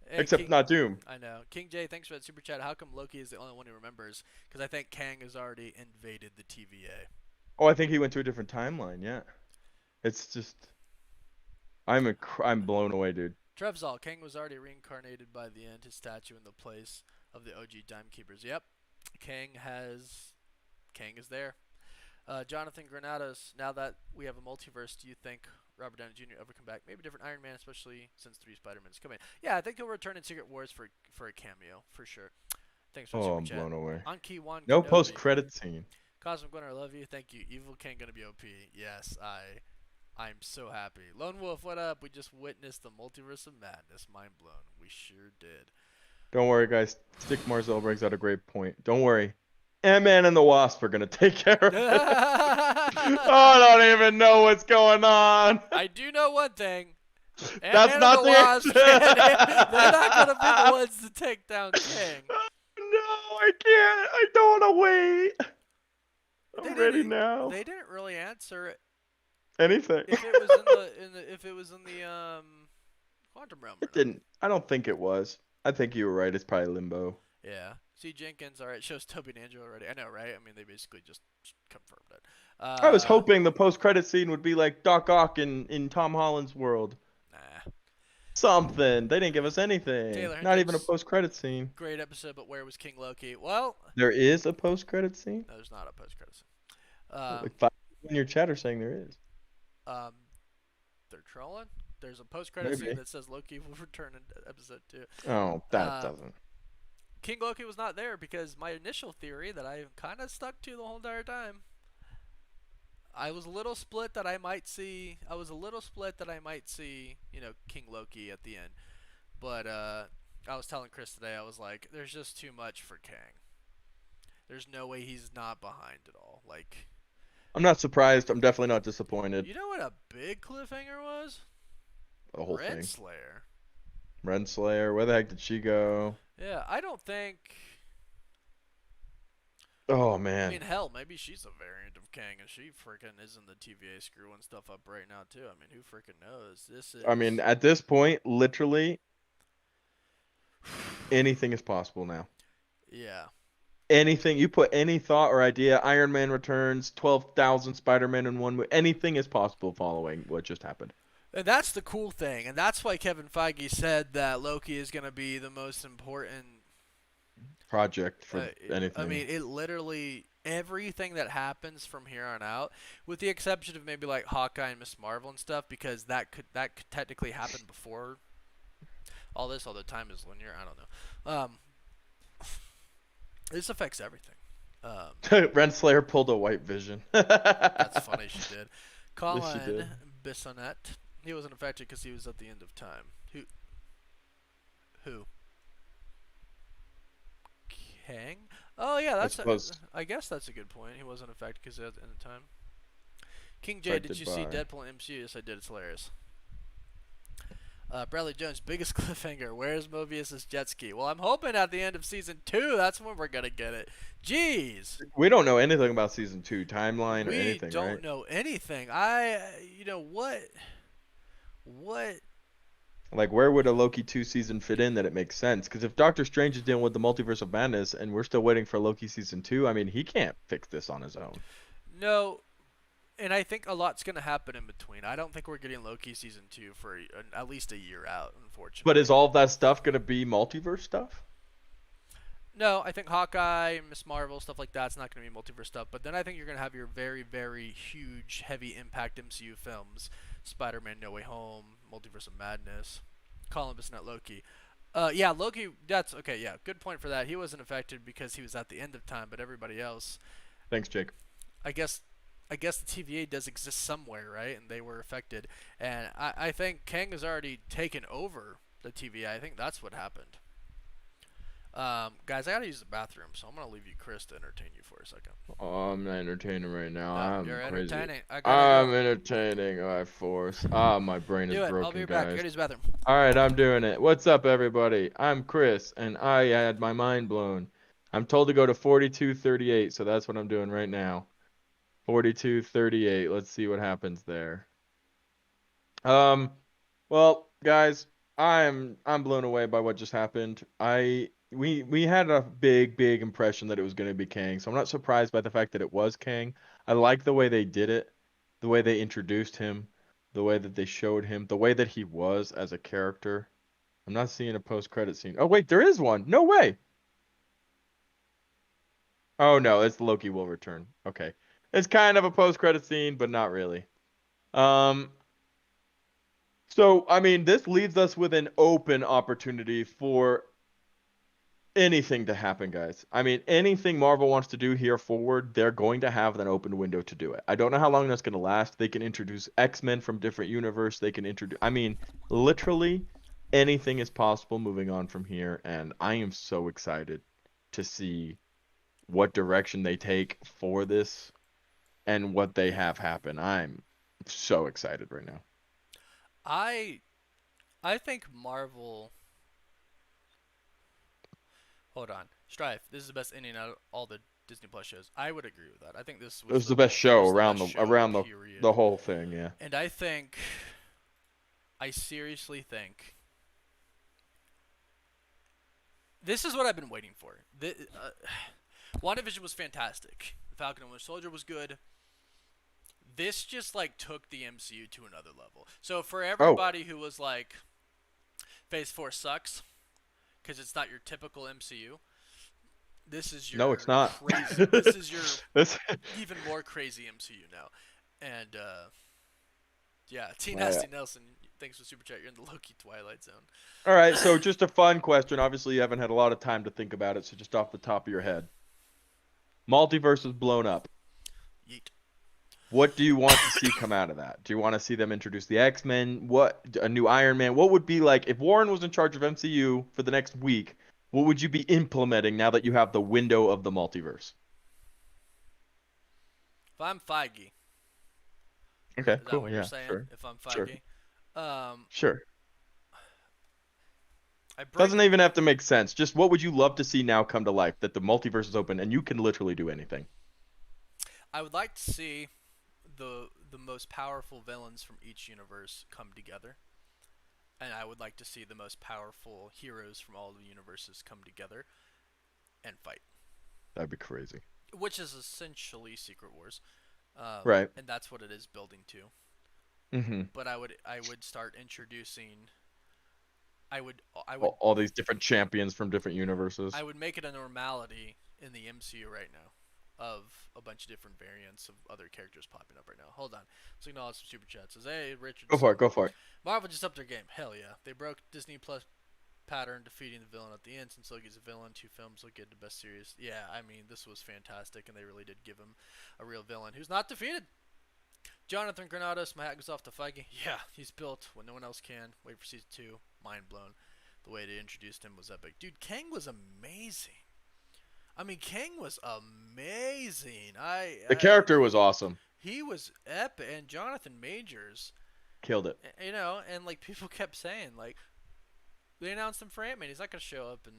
Hey, Except King. not Doom. I know. King J, thanks for that super chat. How come Loki is the only one who remembers? Because I think Kang has already invaded the TVA. Oh, I think he went to a different timeline, yeah. It's just I'm blown away, dude. Trevzal, Kang was already reincarnated by the end, his statue in the place of the OG Timekeepers. Yep. Kang has. Kang is there. Jonathan Granados, now that we have a multiverse, do you think Robert Downey Jr. ever come back? Maybe a different Iron Man, especially since 3 Spider-Man's coming. Yeah, I think he'll return in Secret Wars for a cameo, for sure. Thanks for the Oh, super I'm chat. blown away. Anki Wan No Kenobi. post-credit scene. Cosmic Winter, I love you. Thank you. Evil King gonna be OP. Yes, I'm so happy. Lone Wolf, what up? We just witnessed the multiverse of madness. Mind blown. We sure did. Don't worry, guys. Stick Marcel brings out a great point. Don't worry. Ant-Man and the Wasp are gonna take care of it. Oh, I don't even know what's going on. I do know one thing. That's Ant-Man and not the the Wasp, answer. they're not going to be the ones to take down King. No, I can't. I don't want to wait. They I'm ready didn't. now. They didn't really answer it. Anything. If it was in the, if it was in the Quantum Realm or It not. didn't. I don't think it was. I think you were right. It's probably Limbo. Yeah. See Jenkins, alright, shows Toby and Angela already. I know, right? I mean, they basically just confirmed it. I was hoping the post-credit scene would be like Doc Ock in Tom Holland's world. Nah. Something. They didn't give us anything. Taylor Not even a Hendricks, post-credit scene. great episode, but where was King Loki? Well, There is a post-credit scene. no, there's not a post credits. Like five people in your chat are saying there is. Um, they're trolling. There's a post credit scene Maybe. that says Loki will return in episode 2. Oh, that Um, doesn't. King Loki was not there because my initial theory that I kind of stuck to the whole entire time. I was a little split that I might see. I was a little split that I might see, King Loki at the end. But I was telling Chris today, I was like, there's just too much for Kang. There's no way he's not behind it all. Like, I'm not surprised. I'm definitely not disappointed. you know what a big cliffhanger was? The whole thing. Renslayer. Renslayer. Where the heck did she go? Yeah, I don't think. Oh I man. mean, hell, maybe she's a variant of Kang, and she freaking is in the TVA screwing stuff up right now too. I mean, who freaking knows? This I mean, is. at this point, literally anything is possible now. Yeah. Anything you put any thought or idea, Iron Man returns, 12,000 Spider-Man in one movie. Anything is possible following what just happened. And that's the cool thing, and that's why Kevin Feige said that Loki is going to be the most important. Project for I anything. mean, it literally everything that happens from here on out, with the exception of maybe like Hawkeye and Miss Marvel and stuff, because that could technically happen before all this. Although time is linear, I don't know. This affects everything. Renslayer pulled a White Vision. That's funny. She did. Yes, she Colin did. Bissonette. He wasn't affected because he was at the end of time. Who? Who? Kang? Oh yeah, I that's. suppose I guess that's a good point. He wasn't affected because he was at the end of time. King J, did affected you see by. Deadpool in MCU? Yes, I did. It's hilarious. Bradley Jones, biggest cliffhanger. Where's Mobius's jet ski? Well, I'm hoping at the end of season 2, that's when we're gonna get it. Jeez, We don't know anything about season 2 timeline or we anything, right? don't know anything. What? Like, where would a Loki 2 season fit in that it makes sense? Because if Doctor Strange is dealing with the multiverse of madness and we're still waiting for Loki season 2, I mean, he can't fix this on his own. No, and I think a lot's gonna happen in between. I don't think we're getting Loki season 2 for at least a year out, But is unfortunately. all of that stuff going to be multiverse stuff? No, I think Hawkeye, Miss Marvel, stuff like that's not going to be multiverse stuff. But then I think you're going to have your very, very huge, heavy impact MCU films: Spider-Man: No Way Home, Multiverse of Madness, Columbus, not Loki. Yeah, Loki. That's okay. Yeah, good point for that. He wasn't affected because he was at the end of time, but everybody else, Thanks, Jake. I guess. I guess the TVA does exist somewhere, right? And they were affected. And I think Kang has already taken over the TVA. I think that's what happened. Guys, I gotta use the bathroom, so I'm gonna leave you, Chris, to entertain you for a second. Oh, I'm entertaining right now. No, I'm you're crazy. entertaining. I gotta I'm go. entertaining. I force. Ah, my brain is Do it. I'll be broken, right back. I guys. gotta use the bathroom. All right, I'm doing it. What's up, everybody? I'm Chris, and I had my mind blown. I'm told to go to 42:38, so that's what I'm doing right now. 42:38. Let's see what happens there. Um, well, guys, I'm blown away by what just happened. We had a big impression that it was going to be Kang, so I'm not surprised by the fact that it was Kang. I like the way they did it, the way they introduced him, the way that they showed him, the way that he was as a character. I'm not seeing a post-credit scene. Oh wait, there is one. No way. Oh no, it's Loki will return. Okay. It's kind of a post-credit scene, but not really. Um, so I mean, this leaves us with an open opportunity for anything to happen, guys. I mean, anything Marvel wants to do here forward, they're going to have an open window to do it. I don't know how long that's going to last. They can introduce X-Men from different universe. They can introduce, I mean, literally anything is possible moving on from here, and I am so excited to see what direction they take for this and what they have happen. I'm so excited right now. I I think Marvel. Hold on, Strife. This is the best ending out of all the Disney Plus shows. I would agree with that. I think It was the best this show was the around best the show. the Period. whole thing, yeah. And I seriously think This is what I've been waiting for. WandaVision was fantastic. The Falcon and Winter Soldier was good. This just like took the MCU to another level. So for Oh, everybody who was like, Phase 4 sucks because it's not your typical MCU. This is no, it's your not. crazy. This is your This, even more crazy MCU now. And yeah, T uh, Nasty Nelson, thanks for super chat. You're in the Loki Twilight Zone. all right, so just a fun question. Obviously, you haven't had a lot of time to think about it, so just off the top of your head, multiverse is blown up. Yeet. What do you want to see come out of that? Do you want to see them introduce the X-Men? What a new Iron Man? What would be like if Warren was in charge of MCU for the next week? What would you be implementing now that you have the window of the multiverse? If I'm Feige, Okay, is that cool. what you're Yeah, saying? sure, If I'm sure, Feige, um, sure. I bring. Doesn't even have to make sense. Just what would you love to see now come to life that the multiverse is open and you can literally do anything? I would like to see the most powerful villains from each universe come together, and I would like to see the most powerful heroes from all the universes come together and fight, That'd be crazy. which is essentially Secret Wars, Right. and that's what it is building to. Mm-hmm. But I would start introducing. I would I would All these different champions from different I universes. would make it a normality in the MCU right now of a bunch of different variants of other characters popping up right now. Hold on. Let's acknowledge some super chats. Says, hey, Go for Richardson. it. Go for it. Marvel just upped their game. Hell yeah. They broke Disney Plus pattern defeating the villain at the end. Since Loki's a villain, two films will get the best series. Yeah, I mean, this was fantastic, and they really did give him a real villain who's not defeated. Jonathan Granados, my hat goes off to Feige. Yeah, he's built what no one else can. Wait for season 2. Mind blown. The way they introduced him was epic. Dude, Kang was amazing. I mean, Kang was amazing. The character was awesome. He was epic, and Jonathan Majors, Killed it. and like people kept saying, like they announced him for Ant-Man. He's not gonna show up in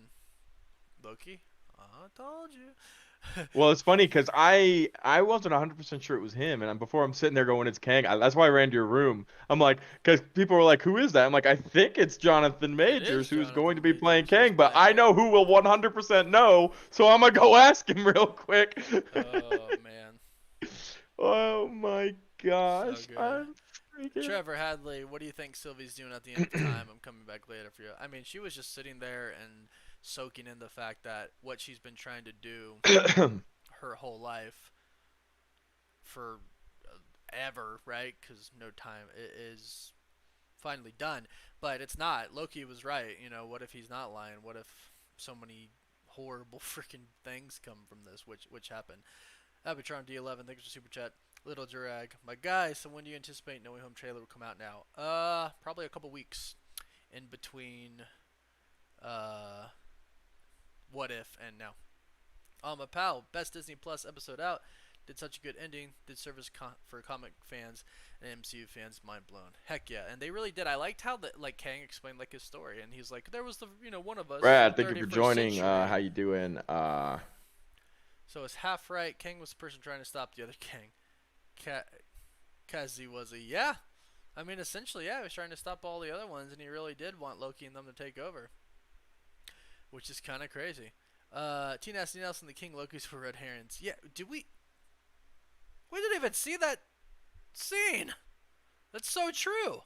Loki. I told you. Well, it's funny because I wasn't 100% sure it was him, and before I'm sitting there going, it's Kang. That's why I ran to your room. I'm like, because people were like, who is that? I'm like, I think it's Jonathan It is Majors who's going to Jonathan be playing Majors who's Kang, but playing I know Kang. who will 100% know, so I'm gonna go ask him real quick. Oh man, Oh my so gosh, good. I'm freaking. Trevor Hadley, what do you think Sylvie's doing at the end of time? I'm coming back later for you. I mean, she was just sitting there and soaking in the fact that what she's been trying to do her whole life for ever, right? Because no time is finally done. But it's not. Loki was right. What if he's not lying? What if so many horrible freaking things come from this, which happened? Abitron D11, thanks for super chat. Little Durag, my guy. So when do you anticipate No Way Home trailer will come out now? Probably a couple weeks in between. Uh, what if and now. My pal, best Disney Plus episode out. Did such a good ending. Did service for comic fans and MCU fans. Mind blown. Heck yeah, and they really did. I liked how like Kang explained like his story, and he's like, there was the one of us in the Brad, thank you for 31st joining. How century. you doing? So it's half right. Kang was the person trying to stop the other Kang. Kazi was a yeah. I mean, essentially, yeah, he was trying to stop all the other ones, and he really did want Loki and them to take over, which is kind of crazy. T. Nasty Nelson, the King Loki's for red herrings. Yeah, did we? We didn't even see that scene. That's so true.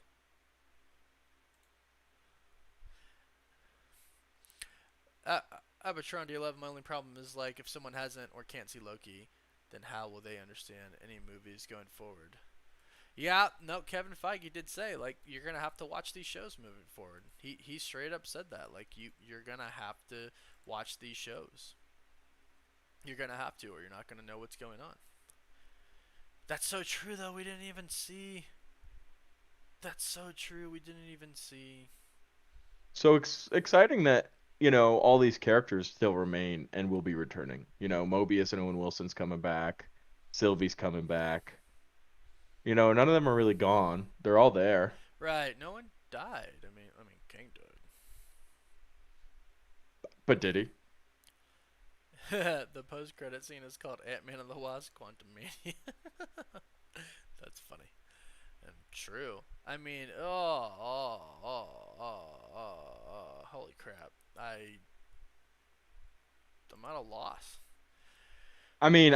Uh, Abatron D11, my only problem is like if someone hasn't or can't see Loki, then how will they understand any movies going forward? Yeah, no, Kevin Feige did say like you're gonna have to watch these shows moving forward. He straight up said that like you're gonna have to watch these shows. You're gonna have to, or you're not gonna know what's going on. That's so true though. We didn't even see. That's so true. We didn't even see. So exciting that, all these characters still remain and will be returning. Mobius and Owen Wilson's coming back. Sylvie's coming back. None of them are really gone. They're all there. Right. No one died. I mean, King But did he? died. The post-credit scene is called Ant-Man and the Wasp: Quantumania. That's funny and true. I mean, holy crap! I'm at a loss. I mean,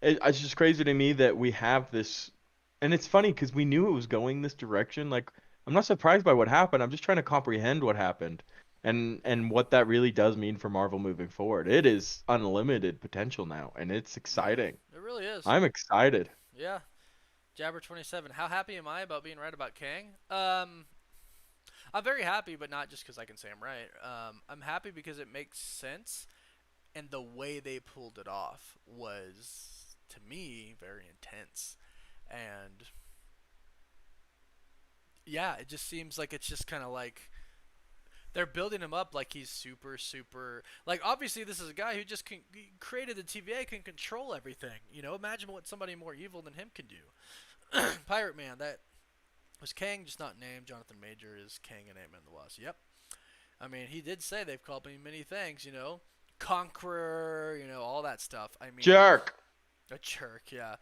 it's just crazy to me that we have this, and it's funny because we knew it was going this direction. Like, I'm not surprised by what happened. I'm just trying to comprehend what happened, and what that really does mean for Marvel moving forward. It is unlimited potential now, and it's Yeah, exciting. it really is. I'm excited. Yeah. Jabber27. How happy am I about being right about Kang? I'm very happy, but not just because I can say I'm right. I'm happy because it makes sense, and the way they pulled it off was, to me, very intense. And yeah, it just seems like it's just kind of like they're building him up like he's super, super. Like, obviously, this is a guy who just created the TVA, can control everything. Imagine what somebody more evil than him can do. Pirate Man, that was Kang, just not named. Jonathan Major is Kang and Ant-Man the Wasp. Yep. I mean, he did say they've called me many things. Conqueror, all that stuff. I mean, Jerk. a jerk, yeah.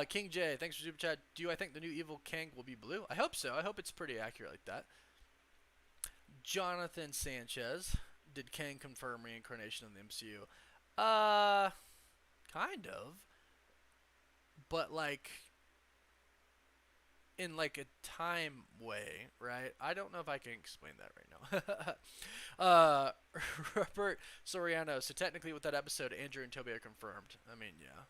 King J, thanks for super chat. Do I think the new evil Kang will be blue? I hope so. I hope it's pretty accurate like that. Jonathan Sanchez, did Kang confirm reincarnation in the MCU? Kind of, but like in like a time way, right? I don't know if I can explain that right now. Robert Soriano. So technically, with that episode, Andrew and Toby are confirmed. I mean, yeah,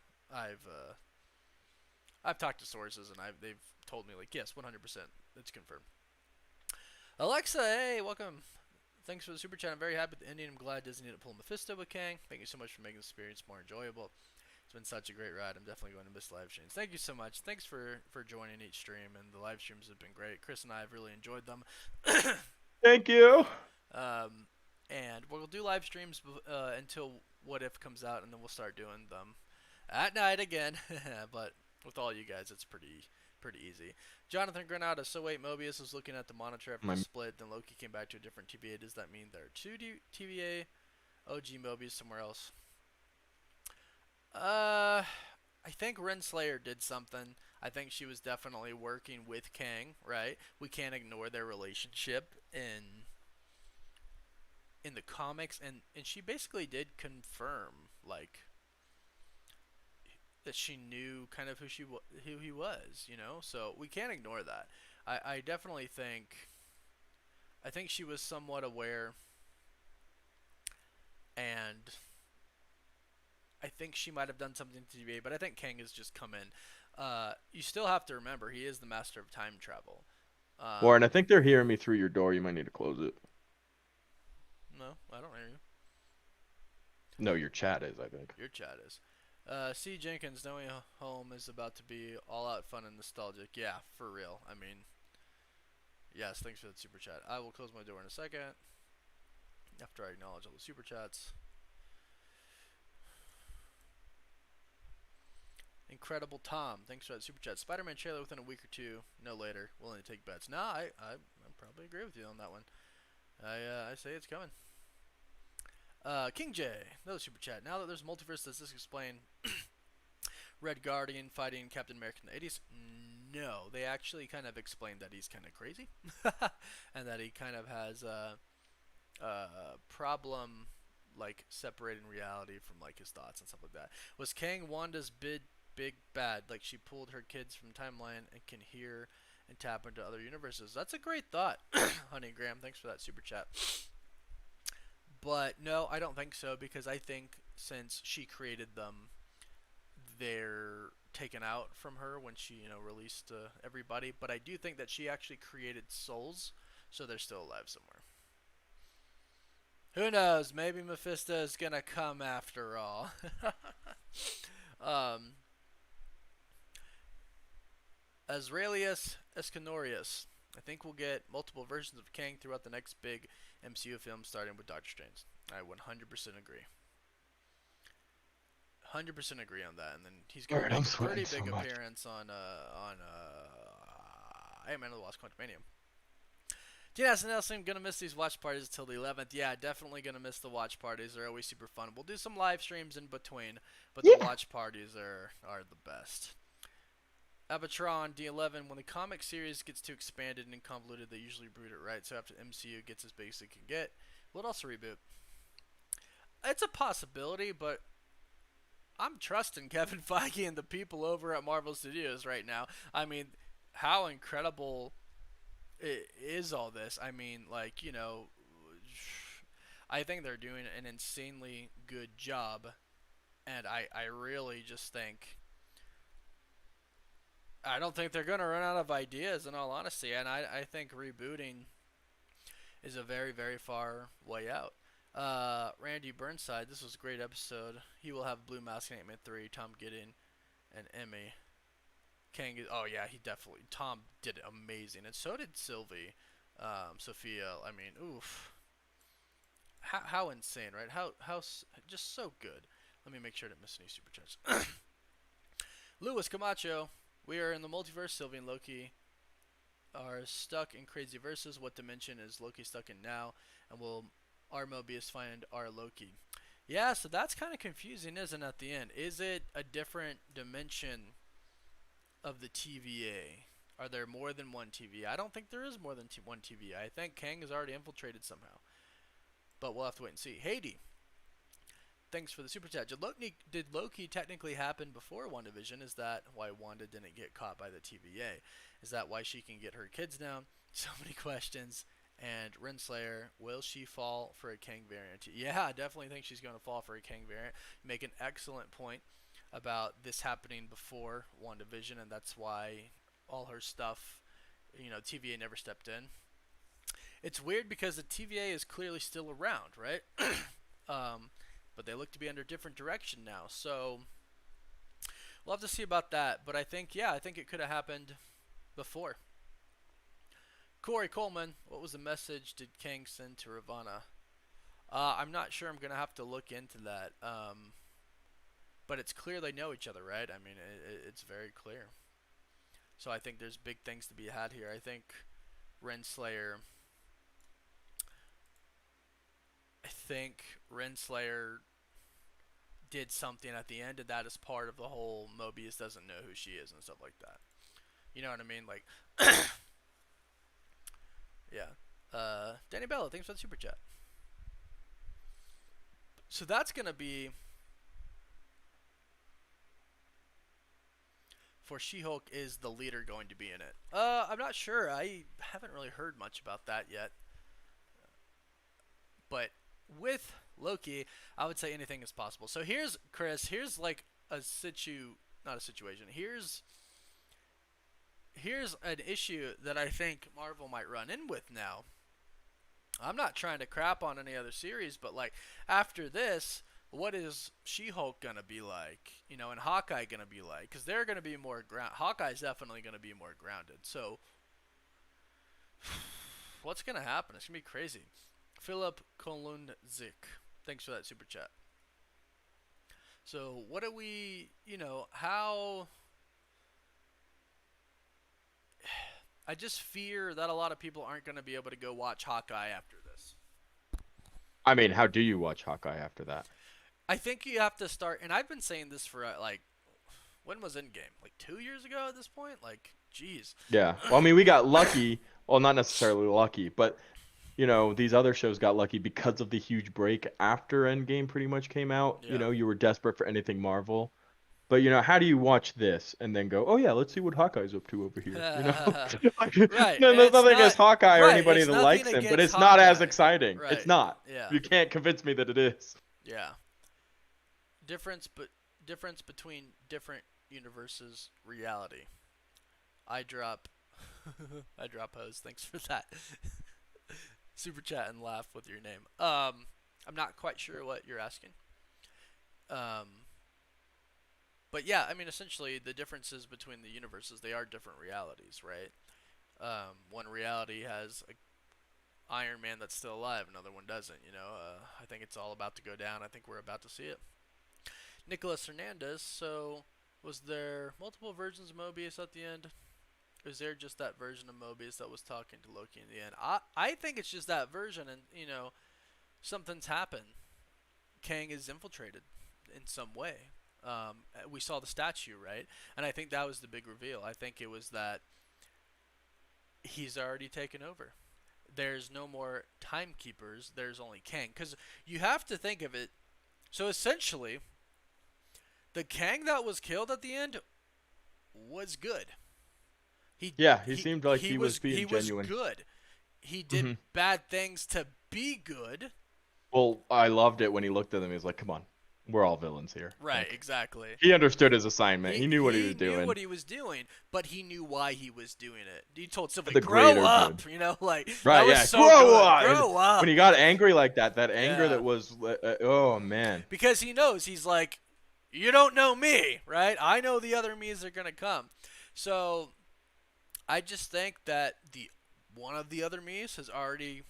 I've talked to sources and they've told me like yes, 100%, it's confirmed. Alexa, hey, welcome. Thanks for the super chat. I'm very happy with the ending. I'm glad Disney didn't pull Mephisto with Kang. Thank you so much for making the experience more enjoyable. It's been such a great ride. I'm definitely going to miss live streams. Thank you so much. Thanks for joining each stream, and the live streams have been great. Chris and I have really enjoyed them. Thank you. And we'll do live streams until What If comes out, and then we'll start doing them at night again. But with all you guys, it's pretty easy. Jonathan Granada. So wait, Mobius was looking at the monitor after the split, then Loki came back to a different TVA. Does that mean there are two TVA? OG Mobius somewhere else? I think Renslayer did something. I think she was definitely working with Kang, right? We can't ignore their relationship in the comics, and she basically did confirm like that she knew kind of who he was. So we can't ignore that. I definitely think she was somewhat aware, and I think she might have done something to TVA, but I think Kang has just come in. You still have to remember he is the master of time travel. Warren, I think they're hearing me through your door. You might need to close it. No, I don't hear you. No, your chat is, I think. Your chat is. C. Jenkins, No Way Home is about to be all out fun and nostalgic. Yeah, for real. I mean, yes, thanks for that super chat. I will close my door in a second after I acknowledge all the super chats. Incredible Tom, thanks for that super chat. Spider-Man trailer within a week or two, no later. Willing to take bets. No, I probably agree with you on that one. I say it's coming. King J, another super chat. Now that there's multiverse, does this explain Red Guardian fighting Captain America in the 80s? No, they actually kind of explained that he's kind of crazy, and that he kind of has a problem like separating reality from like his thoughts and stuff like that. Was Kang Wanda's big bad? Like she pulled her kids from timeline and can hear and tap into other universes. That's a great thought, Honey Graham. Thanks for that super chat. But no, I don't think so, because I think since she created them, they're taken out from her when she, released everybody. But I do think that she actually created souls, so they're still alive somewhere. Who knows? Maybe Mephisto is gonna come after all. Azraelius Escanorius. I think we'll get multiple versions of Kang throughout the next big MCU film, starting with Doctor Strange. I 100% agree. 100% agree on that, and then he's gonna make a pretty big appearance on Ant-Man and the Wasp: Quantumania. Tina Nelson, gonna miss these watch parties until the 11th. Yeah, definitely gonna miss the watch parties. They're always super fun. We'll do some live streams in between, but the watch parties are the best. Abatron D11, when the comic series gets too expanded and convoluted, they usually reboot it, right? So after MCU gets as big as it can get, will it also reboot? it's a possibility, but I'm trusting Kevin Feige and the people over at Marvel Studios right now. I mean, how incredible is all this? I mean, like, I think they're doing an insanely good job, and I really just think I don't think they're gonna run out of ideas in all honesty, and I think rebooting is a very very far way out. Randy Burnside, this was a great episode. He will have Blue Mask in Ant-Man 3, Tom Gideon, and Emmy. Kang is, oh yeah, he definitely, Tom did amazing, and so did Sylvie, Sophia. I mean, oof, how insane, right? How just so good. Let me make sure to miss any super chats. Luis Camacho, we are in the multiverse. Sylvie and Loki are stuck in crazy verses. What dimension is Loki stuck in now? And will our Mobius find our Loki? Yeah, so that's kind of confusing, isn't it, at the end? Is it a different dimension of the TVA? Are there more than one TVA? I don't think there is more than one TVA. I think Kang has already infiltrated somehow. But we'll have to wait and see. Haiti, thanks for the super chat. Did Loki technically happen before WandaVision? Is that why Wanda didn't get caught by the TVA? Is that why she can get her kids now? So many questions. And Renslayer, will she fall for a Kang variant? Yeah, I definitely think she's going to fall for a Kang variant. You make an excellent point about this happening before WandaVision, and that's why all her stuff, TVA never stepped in. It's weird because the TVA is clearly still around, right? But they look to be under different direction now. So we'll have to see about that. But I think it could have happened before. Corey Coleman, what was the message did Kang send to Ravana? I'm not sure. I'm going to have to look into that. But it's clear they know each other, right? I mean, it's very clear. So I think there's big things to be had here. I think Renslayer did something at the end of that as part of the whole Mobius doesn't know who she is and stuff like that. You know what I mean? Like, yeah. Danny Bella, thanks for the super chat. So that's going to be for She-Hulk. Is the leader going to be in it? I'm not sure. I haven't really heard much about that yet. But with Loki, I would say anything is possible. So here's Chris. Here's like not a situation. Here's an issue that I think Marvel might run in with now. I'm not trying to crap on any other series, but like after this, what is She-Hulk gonna be like? And Hawkeye gonna be like? Because they're gonna be more Hawkeye's definitely gonna be more grounded. So what's gonna happen? It's gonna be crazy. Philip Kolundzik, thanks for that super chat. So what do we, how? I just fear that a lot of people aren't going to be able to go watch Hawkeye after this. I mean, how do you watch Hawkeye after that? I think you have to start, and I've been saying this for when was Endgame? Like 2 years ago at this point? Like, jeez. Yeah. Well, I mean, we got lucky. Well, not necessarily lucky, but these other shows got lucky because of the huge break after Endgame pretty much came out. Yeah. You were desperate for anything Marvel. But how do you watch this and then go, oh yeah, let's see what Hawkeye's up to over here? Right. No, there's nothing against Hawkeye or anybody that likes him, but it's Hawkeye. not as exciting. Right. It's not. Yeah. You can't convince me that it is. Yeah. Difference between different universes, reality. I drop hose. Thanks for that. Super chat and laugh with your name. I'm not quite sure what you're asking. But yeah, I mean, essentially, the differences between the universes, they are different realities, right? One reality has a Iron Man that's still alive, another one doesn't, I think it's all about to go down. I think we're about to see it. Nicholas Hernandez, so was there multiple versions of Mobius at the end? Or is there just that version of Mobius that was talking to Loki in the end? I think it's just that version, and, something's happened. Kang is infiltrated in some way. We saw the statue, right? And I think that was the big reveal. I think it was that he's already taken over. There's no more timekeepers. There's only Kang. Because you have to think of it So essentially, the Kang that was killed at the end was good. He Yeah, he he seemed like he he was was being he was genuine. good. He did Hmm. bad things to be good. Well, I loved it when he looked at them. He was like, "Come on, we're all villains here." Right, Like, exactly. he understood his assignment. He He knew what he he was knew doing what he was doing, but he knew why he was doing it. He told for Sylvie, the "Grow greater up," good. like that Right? was Yeah. so Grow good. up. And Grow when up. he got angry like that, that anger Yeah, that was, oh man. because he knows he's like, you don't know me, right? I know the other me's are gonna come. So I just think that the one of the other me's has already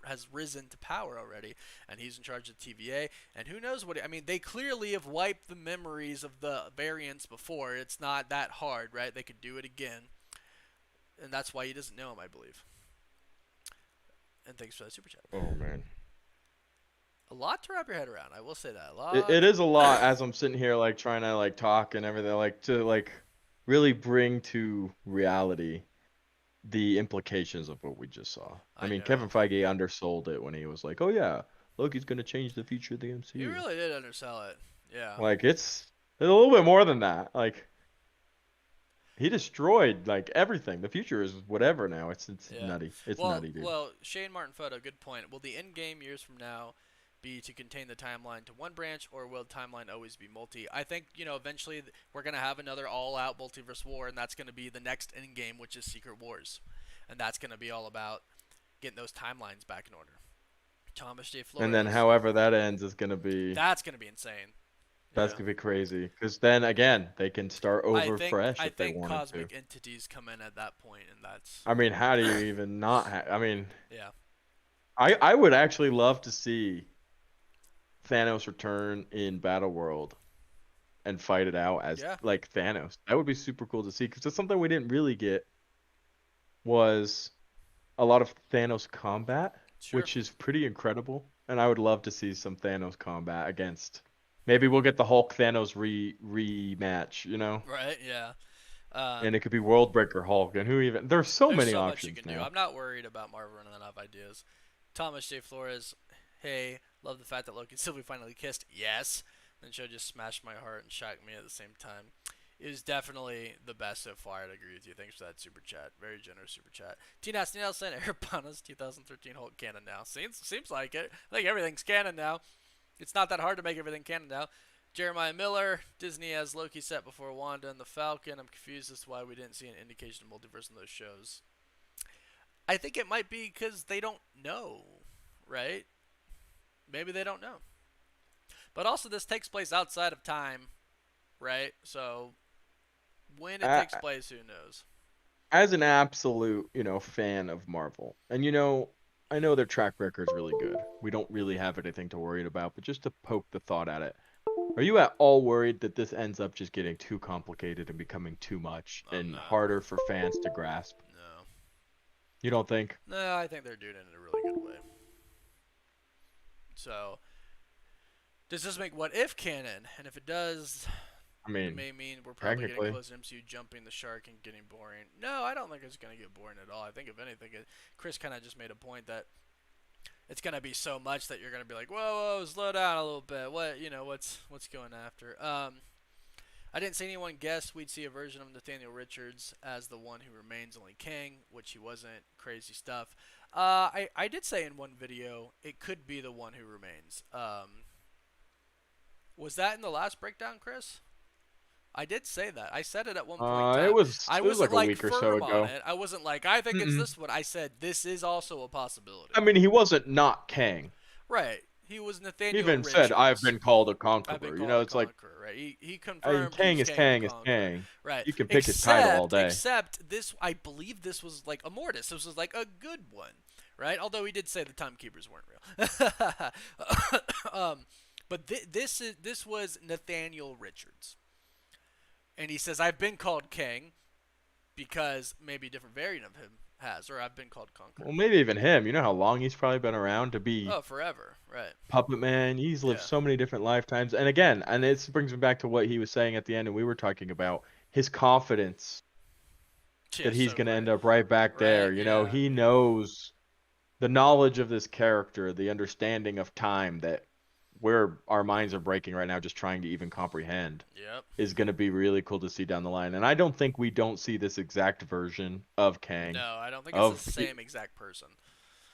has risen to power already, and he's in charge of TVA. And who knows what? I mean, they clearly have wiped the memories of the variants before. It's not that hard, right? They could do it again, and that's why he doesn't know him, I believe. And thanks for that super chat. Oh man. A lot to wrap your head around. I will say that a It lot. is a lot as I'm sitting here like trying to like talk and everything like to like really bring to reality the implications of what we just saw. I I mean, Kevin know. Feige undersold it when he was like, "Oh yeah, Loki's gonna change the future of the He MCU." really did undersell it. Yeah. Like it's a little bit more than that. Like he destroyed like everything. The future is whatever now. It's Yeah. nutty. It's Well, nutty, dude. well, Shane Martin photo, good point. Will the end game years from now be to contain the timeline to one branch, or will the timeline always be multi? I think eventually we're gonna have another all-out multiverse war, and that's gonna be the next end game, which is Secret Wars, and that's gonna be all about getting those timelines back in order. Thomas J. And then Flores, however that ends is gonna be that's gonna be insane. that's Yeah. gonna be crazy. Because then again, they can start I over think fresh I if they think wanted to. cosmic entities come in at that point, and that's I mean, how do you even not I mean, yeah, I would actually love to see Thanos return in Battle World and fight it out as yeah, like Thanos. That would be super cool to see because it's something we didn't really get was a lot of Thanos combat, sure, which is pretty incredible. And I would love to see some Thanos combat against. Maybe we'll get the Hulk Thanos rematch, you know? right, yeah. And it could be Worldbreaker Hulk, and who even? There's so There's many so much you options can do. now. I'm not worried about Marvel running out of ideas. Thomas J. Flores, hey, love the fact that Loki and Sylvie finally kissed. Yes. And show just smashed my heart and shocked me at the same time. It was definitely the best so far. I'd agree with you. Thanks for that super chat. Very generous super chat. T. Nasty Nelson, Airpona's 2013 Hulk canon now. Seems like it. I think everything's canon now. It's not that hard to make everything canon now. Jeremiah Miller, Disney has Loki set before Wanda and the Falcon. I'm confused as to why we didn't see an indication of multiverse in those shows. I think it might be because they don't know, right? Maybe they don't know. But also, this takes place outside of time, right? So when it takes A- place, who knows? As an absolute, fan of Marvel, and I know their track record's really good. We don't really have anything to worry about, but just to poke the thought at it, are you at all worried that this ends up just getting too complicated and becoming too much I'm and not. harder for fans to grasp? No. You don't think? No, I think they're doing it in a really good way. So, does this make what if canon? And if it does, I it mean, may mean we're probably getting technically. close to MCU jumping the shark and getting boring. No, I don't think it's going to get boring at all. I think, if anything, Chris kind of just made a point that it's going to be so much that you're going to be like, whoa, whoa, slow down a little bit. What's going after? I didn't see anyone guess we'd see a version of Nathaniel Richards as the one who remains only Kang, which he wasn't. Crazy stuff. I did say in one video it could be the one who remains. Was that in the last breakdown, Chris? I did say that. I said it at one point in It time. was I it was wasn't like a like week or so firm on ago. it. I wasn't like I think it's Mm-mm. this one. I said this is also a possibility. I mean, he wasn't not Kang. Right. He was He Nathaniel even said, "I've Richards. been called a I've been conqueror." called a It's like, conqueror, right? He I mean, confirmed he Kang was is Kang the Kang is Conqueror, Kang. right? You can pick his title all day. Except this, I believe this was like Immortus. This was like a good one, right? Although he did say the timekeepers weren't real. But this was Nathaniel Richards, and he says I've been called Kang because maybe a different variant of him has, or I've been called Well, Conqueror. maybe even him. You know how long he's probably been around to be Oh, forever, right? Puppet Man. He's lived Yeah, so many different lifetimes. And again, and this brings me back to what he was saying at the end, and we were talking about his confidence yeah, that he's so going to great, end up right back right? there. Yeah, He knows the knowledge of this character, the understanding of time that where our minds are breaking right now, just trying to even comprehend, Yep. is going to be really cool to see down the line. And I don't think we don't see this exact version of Kang, No, I don't think it's the of same exact person.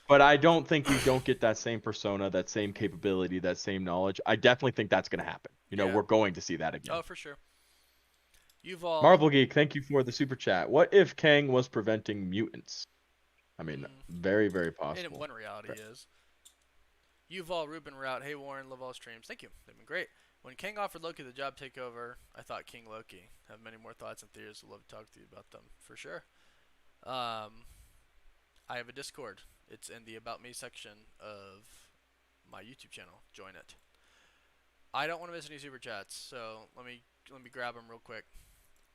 but I don't think we don't get that same persona, that same capability, that same knowledge. I definitely think that's going to happen. Yeah. We're going to see that again. Oh, for sure. You've all. Marvel Geek, thank you for the super chat. What if Kang was preventing mutants? I mean, Mm, very, very in possible. one reality is. You've all Ruben Route. Hey Warren, love all streams. Thank you. They've been great. When King offered Loki the job takeover, I thought King Loki. Have many more thoughts and theories. Would love to talk to you about them for sure. I have a Discord. It's in the About Me section of my YouTube channel. Join it. I don't want to miss any super chats, so let me grab them real quick.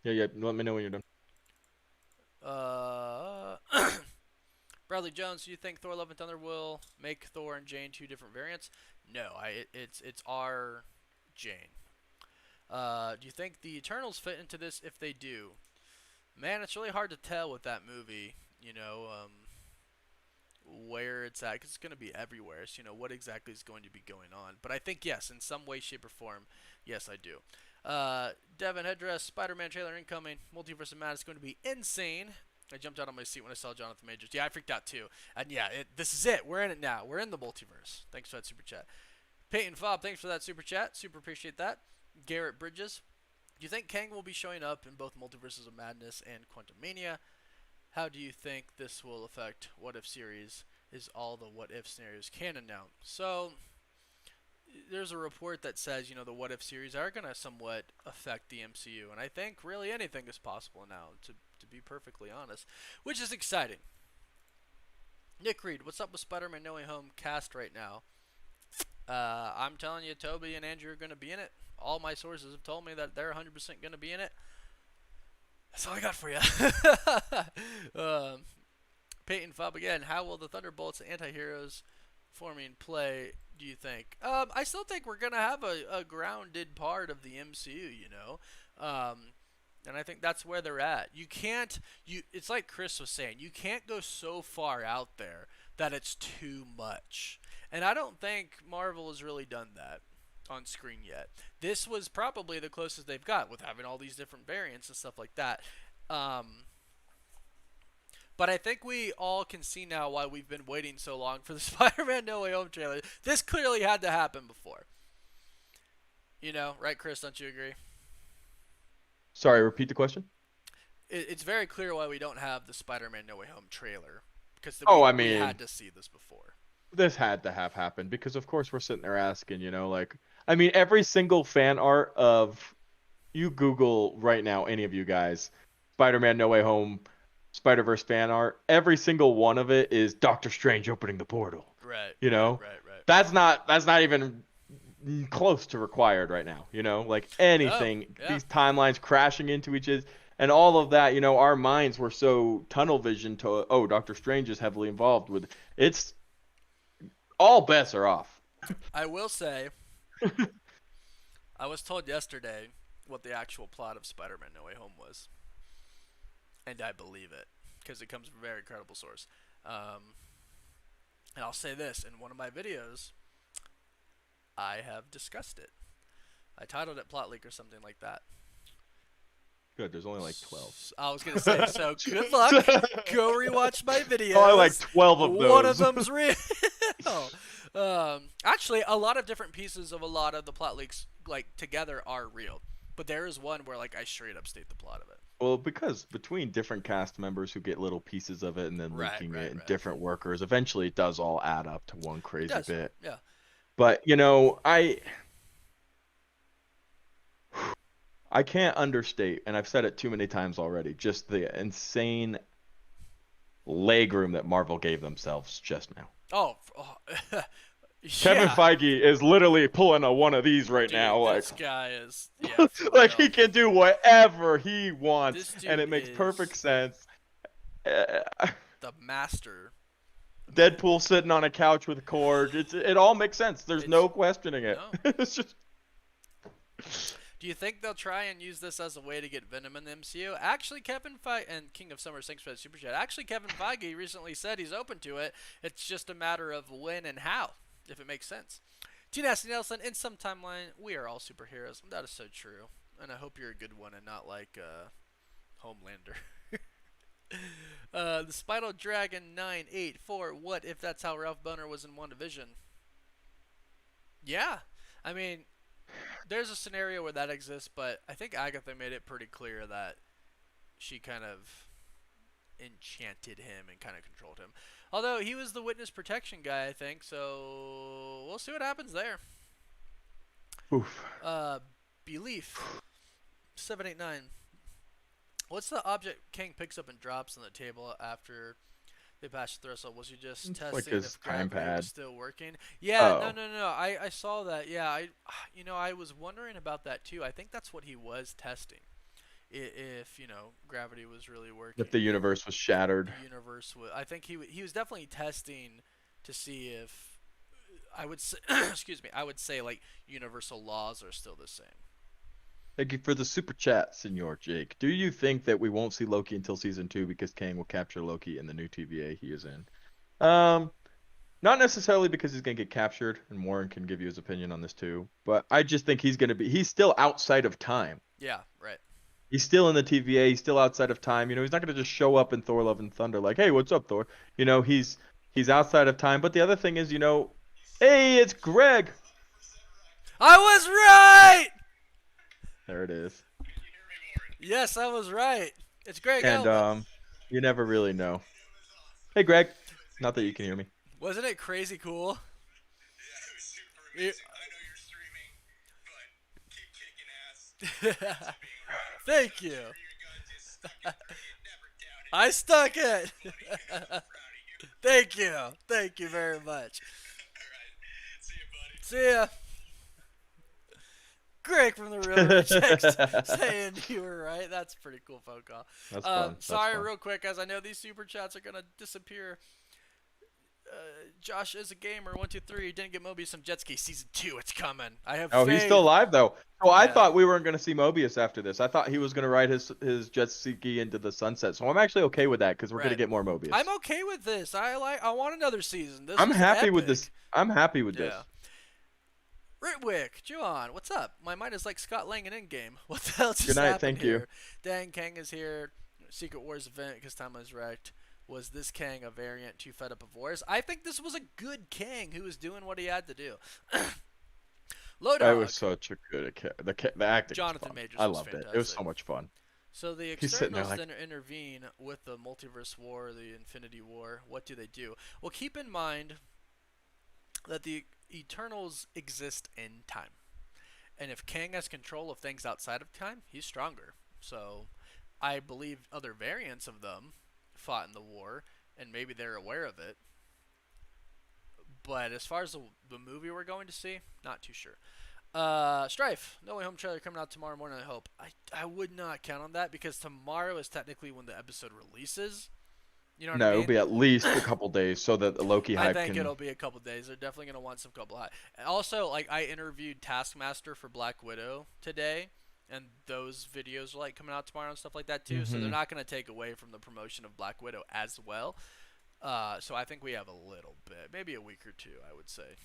Yeah, yeah. Let me know when you're done. Uh, Bradley Jones, do you think Thor: Love and Thunder will make Thor and Jane two different variants? No, it's our Jane. Do you think the Eternals fit into this? If they do, man, it's really hard to tell with that movie. Where it's at, because it's going to be everywhere. So, what exactly is going to be going on. But I think, yes, in some way, shape, or form, yes, I do. Devin Headdress, Spider-Man trailer incoming. Multiverse of Madness is going to be insane. I jumped out on my seat when I saw Jonathan Majors. Yeah, I freaked out too. And yeah, this is it. We're in it now. We're in the multiverse. Thanks for that super chat. Peyton Fobb, thanks for that super chat. Super appreciate that. Garrett Bridges, do you think Kang will be showing up in both Multiverses of Madness and Quantum Mania? How do you think this will affect What If series? Is all the What If scenarios canon now? So, there's a report that says, the What If series are going to somewhat affect the MCU. And I think really anything is possible now, to be perfectly honest, which is exciting. Nick Reed, what's up with Spider-Man No Way Home cast right now? I'm telling you, Toby and Andrew are going to be in it. All my sources have told me that they're 100% going to be in it. That's all I got for you. Peyton Fobb again. How will the Thunderbolts and anti-heroes forming play, do you think? I still think we're going to have a grounded part of the MCU, and I think that's where they're at. It's like Chris was saying, you can't go so far out there that it's too much. And I don't think Marvel has really done that on screen yet. This was probably the closest they've got with having all these different variants and stuff like that. But I think we all can see now why we've been waiting so long for the Spider-Man No Way Home trailer. This clearly had to happen before. Right, Chris? Don't you agree? Sorry, repeat the question. It's very clear why we don't have the Spider-Man No Way Home trailer. Because I we mean, had to see this before. this had to have happened because, of course, we're sitting there asking, I mean, every single fan art of, you Google right now, any of you guys, Spider-Man No Way Home, Spider-Verse fan art, every single one of it is Doctor Strange opening the portal. Right. You know, Right. that's not even close to required right now. Like anything, yeah. these timelines crashing into each other. And all of that, our minds were so tunnel vision to, oh, Doctor Strange is heavily involved with it. It's all bets are off. I will say, I was told yesterday what the actual plot of Spider-Man No Way Home was. And I believe it, because it comes from a very credible source. And I'll say this, in one of my videos, I have discussed it. I titled it Plot Leak or something like that. Good, there's only like 12. I was going to say, so good luck. Go rewatch my videos. Only like 12 of those. One of them's real. Actually, a lot of different pieces of a lot of the plot leaks, together are real. But there is one where, I straight up state the plot of it. Well, because between different cast members who get little pieces of it and then leaking it, and right. different workers, eventually it does all add up to one crazy bit. Yeah. But, I can't understate, and I've said it too many times already, just the insane legroom that Marvel gave themselves just now. Kevin Feige is literally pulling a one of these right now. This guy is, he can do whatever he wants, and it makes perfect sense. The master. Deadpool sitting on a couch with a cord. It all makes sense. There's no questioning it. No. It's just. Do you think they'll try and use this as a way to get Venom in the MCU? Actually, Kevin Feige, and King of Summer, thanks for that super chat. Actually, Kevin Feige recently said he's open to it. It's just a matter of when and how, if it makes sense. T. Nasty Nelson, in some timeline, we are all superheroes. That is so true. And I hope you're a good one and not like Homelander. The Spiral Dragon 984. What if that's how Ralph Boner was in WandaVision? Yeah. I mean, there's a scenario where that exists, but I think Agatha made it pretty clear that she kind of enchanted him and kind of controlled him. Although he was the witness protection guy, I think, so we'll see what happens there. Oof. Uh, Belief 789. What's the object Kang picks up and drops on the table after they pass the threshold? Was he just It's like testing his if time gravity was pad. still working? Yeah, no, Oh. no, no. I saw that. Yeah, I was wondering about that too. I think that's what he was testing. If gravity was really If working, the universe was shattered. the universe was. I think he was definitely testing to see if I would say, excuse me, I would say like universal laws are still the same. Thank you for the super chat, Senor Jake. Do you think that we won't see Loki until season 2 because Kang will capture Loki in the new TVA he is in? Um, Not necessarily because he's gonna get captured, and Warren can give you his opinion on this too. But I just think he's still outside of time. Yeah, right. He's still in the TVA. He's still outside of time. He's not gonna just show up in Thor: Love and Thunder like, "Hey, what's up, Thor?" He's outside of time. But the other thing is, hey, it's Greg. I was right. There it is. Yes, I was right. It's Greg And Elwood. you never really know. Hey, Greg. Not that you can hear me. Wasn't it crazy cool? Thank you. I stuck it. Thank you. Thank you very much. See ya. Greg from the Real Rejects saying you were right. That's a pretty cool phone call. That's fun. That's Sorry, fun. real quick, as I know these super chats are gonna disappear. Josh is a gamer. 123. Didn't get Mobius some jet ski season 2. It's coming. I have Oh, faith. he's still alive though. Oh, I Yeah. thought we weren't going to see Mobius after this. I thought he was going to ride his jet ski into the sunset. So I'm actually okay with that because we're going to Right. get more Mobius. I'm okay with this. I want another season. This I'm was happy epic. with this. I'm happy with this. Yeah. Ritwick, Juan, what's up? My mind is like Scott Lang in Endgame. What the hell just Good night. happened Thank you. here? Dang, Kang is here. Secret Wars event because time was wrecked. Was this Kang a variant too fed up of wars? I think this was a good Kang who was doing what he had to do. Low That Dog. was such a good the acting. Jonathan was fun. Majors I was loved fantastic. it. It was so much fun. So the He's sitting there externals like, then intervene with the multiverse war, the Infinity War. What do they do? Well, keep in mind that the Eternals exist in time. And if Kang has control of things outside of time, he's stronger. So I believe other variants of them fought in the war, and maybe they're aware of it. But as far as the movie we're going to see, not too sure. Strife, No Way Home trailer coming out tomorrow morning, I hope. I would not count on that because tomorrow is technically when the episode releases. You know what no, I it'll mean? be at least a couple days so that the Loki I hype think can. it'll be a couple days. They're definitely gonna want some couple high. Also, like I interviewed Taskmaster for Black Widow today, and those videos are like coming out tomorrow and stuff like that too. So they're Mhm. not gonna take away from the promotion of Black Widow as well. So I think we have a little bit, maybe a week or two, I would say.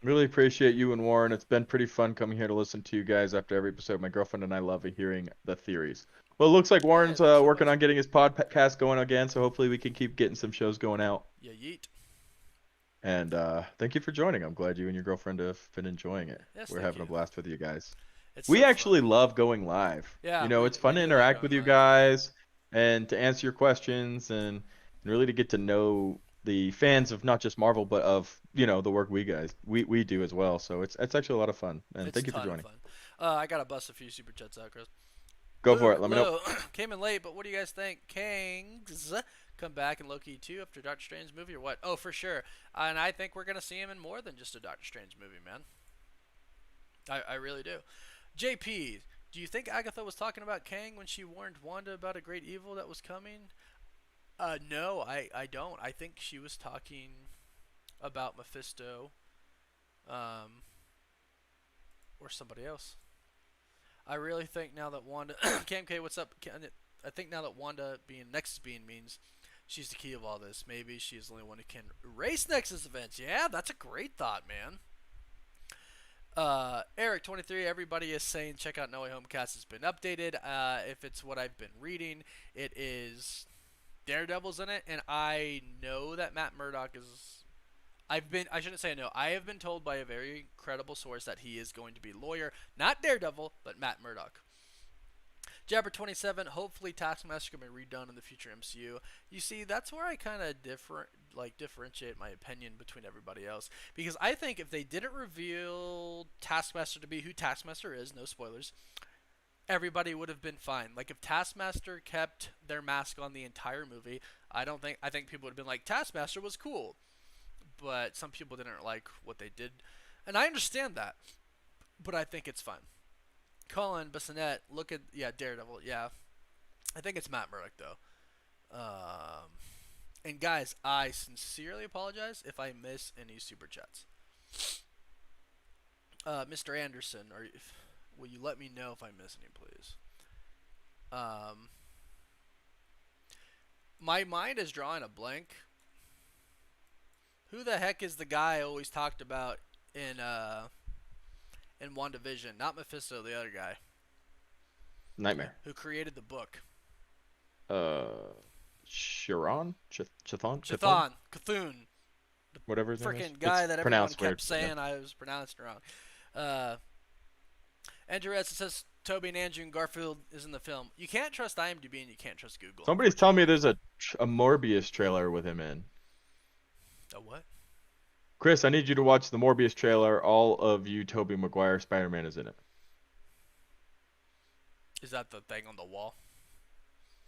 Really appreciate you and Warren. It's been pretty fun coming here to listen to you guys after every episode. My girlfriend and I love hearing the theories. Well, it looks like Hey, Warren's thanks so working much. on getting his podcast going again, so hopefully we can keep getting some shows going out. Yeah, yeet. And thank you for joining. I'm glad you and your girlfriend have been enjoying it. Yes, We're thank having you. a blast with you guys. It's We so actually fun. love going live. Yeah, It's we fun to do like interact going with you live. guys and to answer your questions and really to get to know the fans of not just Marvel but of the work we do as well. So it's actually a lot of fun. And It's a thank you for ton of joining. fun. I gotta bust a few super chats out, Chris. Go for Luke it. Let me know. Low came in late, but what do you guys think? Kangs come back in Loki 2 after Doctor Strange movie or what? Oh, for sure. And I think we're gonna see him in more than just a Doctor Strange movie, man. I really do. JP, do you think Agatha was talking about Kang when she warned Wanda about a great evil that was coming? No, I don't. I think she was talking about Mephisto, um, or somebody else. I really think now that Wanda, KMK, what's up? I think now that Wanda being Nexus being means she's the key of all this. Maybe she's the only one who can erase Nexus events. Yeah, that's a great thought, man. Eric 23, everybody is saying check out No Way Home cast has been updated. If it's what I've been reading, it is Daredevil's in it, and I know that Matt Murdock is. I shouldn't say no. I have been told by a very credible source that he is going to be lawyer, not Daredevil, but Matt Murdock. Jabber 27, hopefully Taskmaster can be redone in the future MCU. You see, that's where I kind of differentiate my opinion between everybody else, because I think if they didn't reveal Taskmaster to be who Taskmaster is, no spoilers, everybody would have been fine. Like if Taskmaster kept their mask on the entire movie, I think people would have been like Taskmaster was cool, but some people didn't like what they did, and I understand that, but I think it's fun. Colin Bissonette, look at Daredevil. Yeah, I think it's Matt Murdock though. And guys, I sincerely apologize if I miss any super chats. Mr. Anderson, will you let me know if I miss any, please? Um, my mind is drawing a blank. Who the heck is the guy I always talked about in WandaVision? Not Mephisto, the other guy Nightmare. who created the book. Uh, Chiron? Chthon? Chthon, Cthulhu, Whatever his name is. freaking guy It's that everyone pronounced kept weird. saying Yeah. I was pronouncing wrong. Uh, Andrew S. says Toby and Andrew and Garfield is in the film. You can't trust IMDb and you can't trust Google. Somebody's telling me there's a Morbius trailer with him in. A what? Chris, I need you to watch the Morbius trailer. All of you, Tobey Maguire, Spider-Man is in it. Is that the thing on the wall?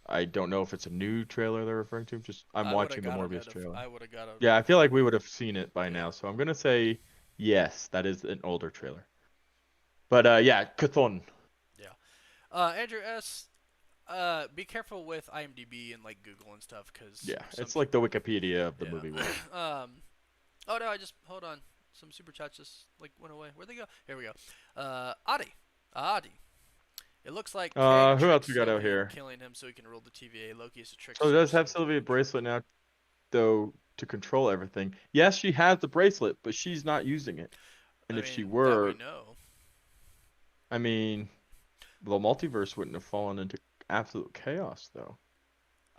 I don't know if it's a new trailer they're referring to. Just I'm watching the Morbius trailer. I would have got a. Yeah, I feel like we would have seen it by Yeah. now. So I'm gonna say yes, that is an older trailer. But yeah, Chthon. Yeah. Andrew S. Be careful with IMDb and like Google and stuff, because Yeah, it's like the Wikipedia of the yeah. movie world. Oh no, I just hold on. Some super chats just like went away. Where'd they go? Here we go. Adi. It looks like Kang Who else tricked we got out Sylvie into here? killing him so he can rule the TVA. Loki is a trick. So does have Sylvia a bracelet now, though, to control everything? Yes, she has the bracelet, but she's not using it. And I if she mean, that we were, know. I mean, the multiverse wouldn't have fallen into absolute chaos, though.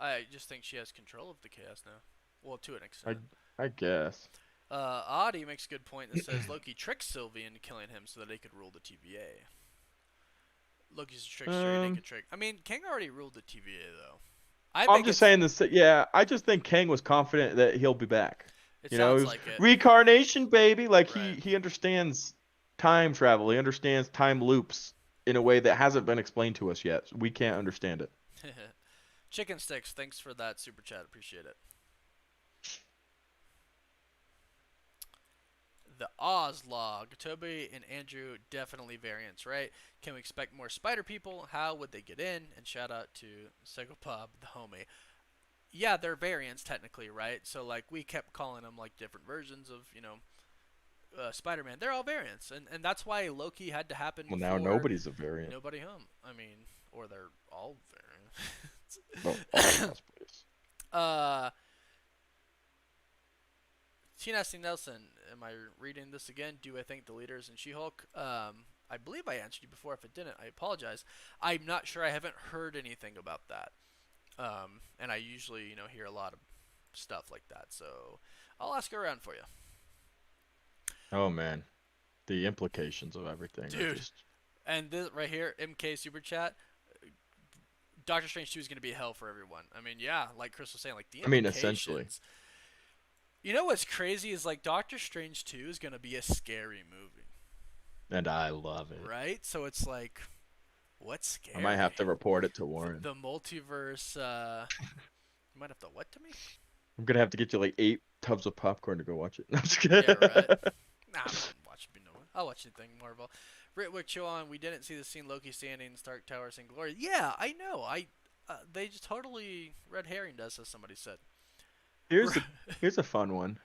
I just think she has control of the chaos now. Well, to an I extent. I guess. Adi makes a good point that says Loki tricked Sylvie into killing him so that they could rule the TVA. Loki's a trickster, he can trick. I mean, Kang already ruled the TVA though. I'm just saying this. Yeah, I just think Kang was confident that he'll be back. It You know, it sounds was like it. reincarnation, baby. Like Right. he understands time travel. He understands time loops in a way that hasn't been explained to us yet. We can't understand it. Chicken Sticks, thanks for that super chat. Appreciate it. The Oz log. Toby and Andrew definitely variants, right? Can we expect more spider people? How would they get in? And shout out to Psychopop, the homie. Yeah, they're variants technically, right? So like we kept calling them like different versions of Spider-Man. They're all variants, and that's why Loki had to happen Well, before now nobody's a variant. Nobody Home. I mean, or they're all Well, variants. Tina S. Nelson, am I reading this again? Do I think the leaders in She-Hulk? I believe I answered you before. If it didn't, I apologize. I'm not sure. I haven't heard anything about that. And I usually, hear a lot of stuff like that. So I'll ask around for you. Oh man, the implications of everything. Dude. Just... And this right here, MK Super Chat. Doctor Strange 2 is going to be hell for everyone. I mean, yeah, like Chris was saying, like the implications. essentially. You know what's crazy is like Doctor Strange 2 is going to be a scary movie. And I love it. Right? So it's like, what's scary? I might have to report it to Warren. The multiverse, you might have to what to me? I'm gonna have to get you like 8 tubs of popcorn to go watch it. I'm just kidding. Yeah, right. Nah, I wouldn't watch it. I'll watch anything Marvel. Ritwick Chuan, we didn't see the scene Loki standing in Stark Tower saying glory. Yeah, I know. They just totally red herringed us, as somebody said. Here's a fun one.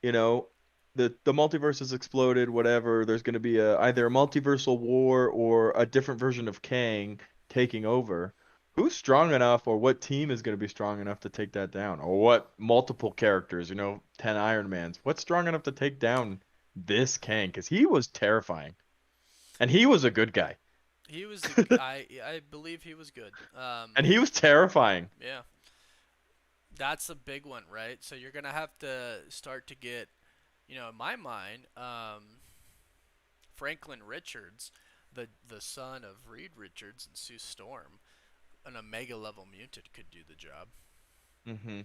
You know, the multiverse has exploded. Whatever. There's gonna be either a multiversal war or a different version of Kang taking over. Who's strong enough, or what team is going to be strong enough to take that down? Or what multiple characters, 10 Iron Mans. What's strong enough to take down this Kang because he was terrifying and he was a good guy He was I believe he was good. and he was terrifying. Yeah, that's a big one, right? So you're gonna have to start to get, in my mind, Franklin Richards, the son of Reed Richards and Sue Storm, an Omega level mutant could do the job. Hmm.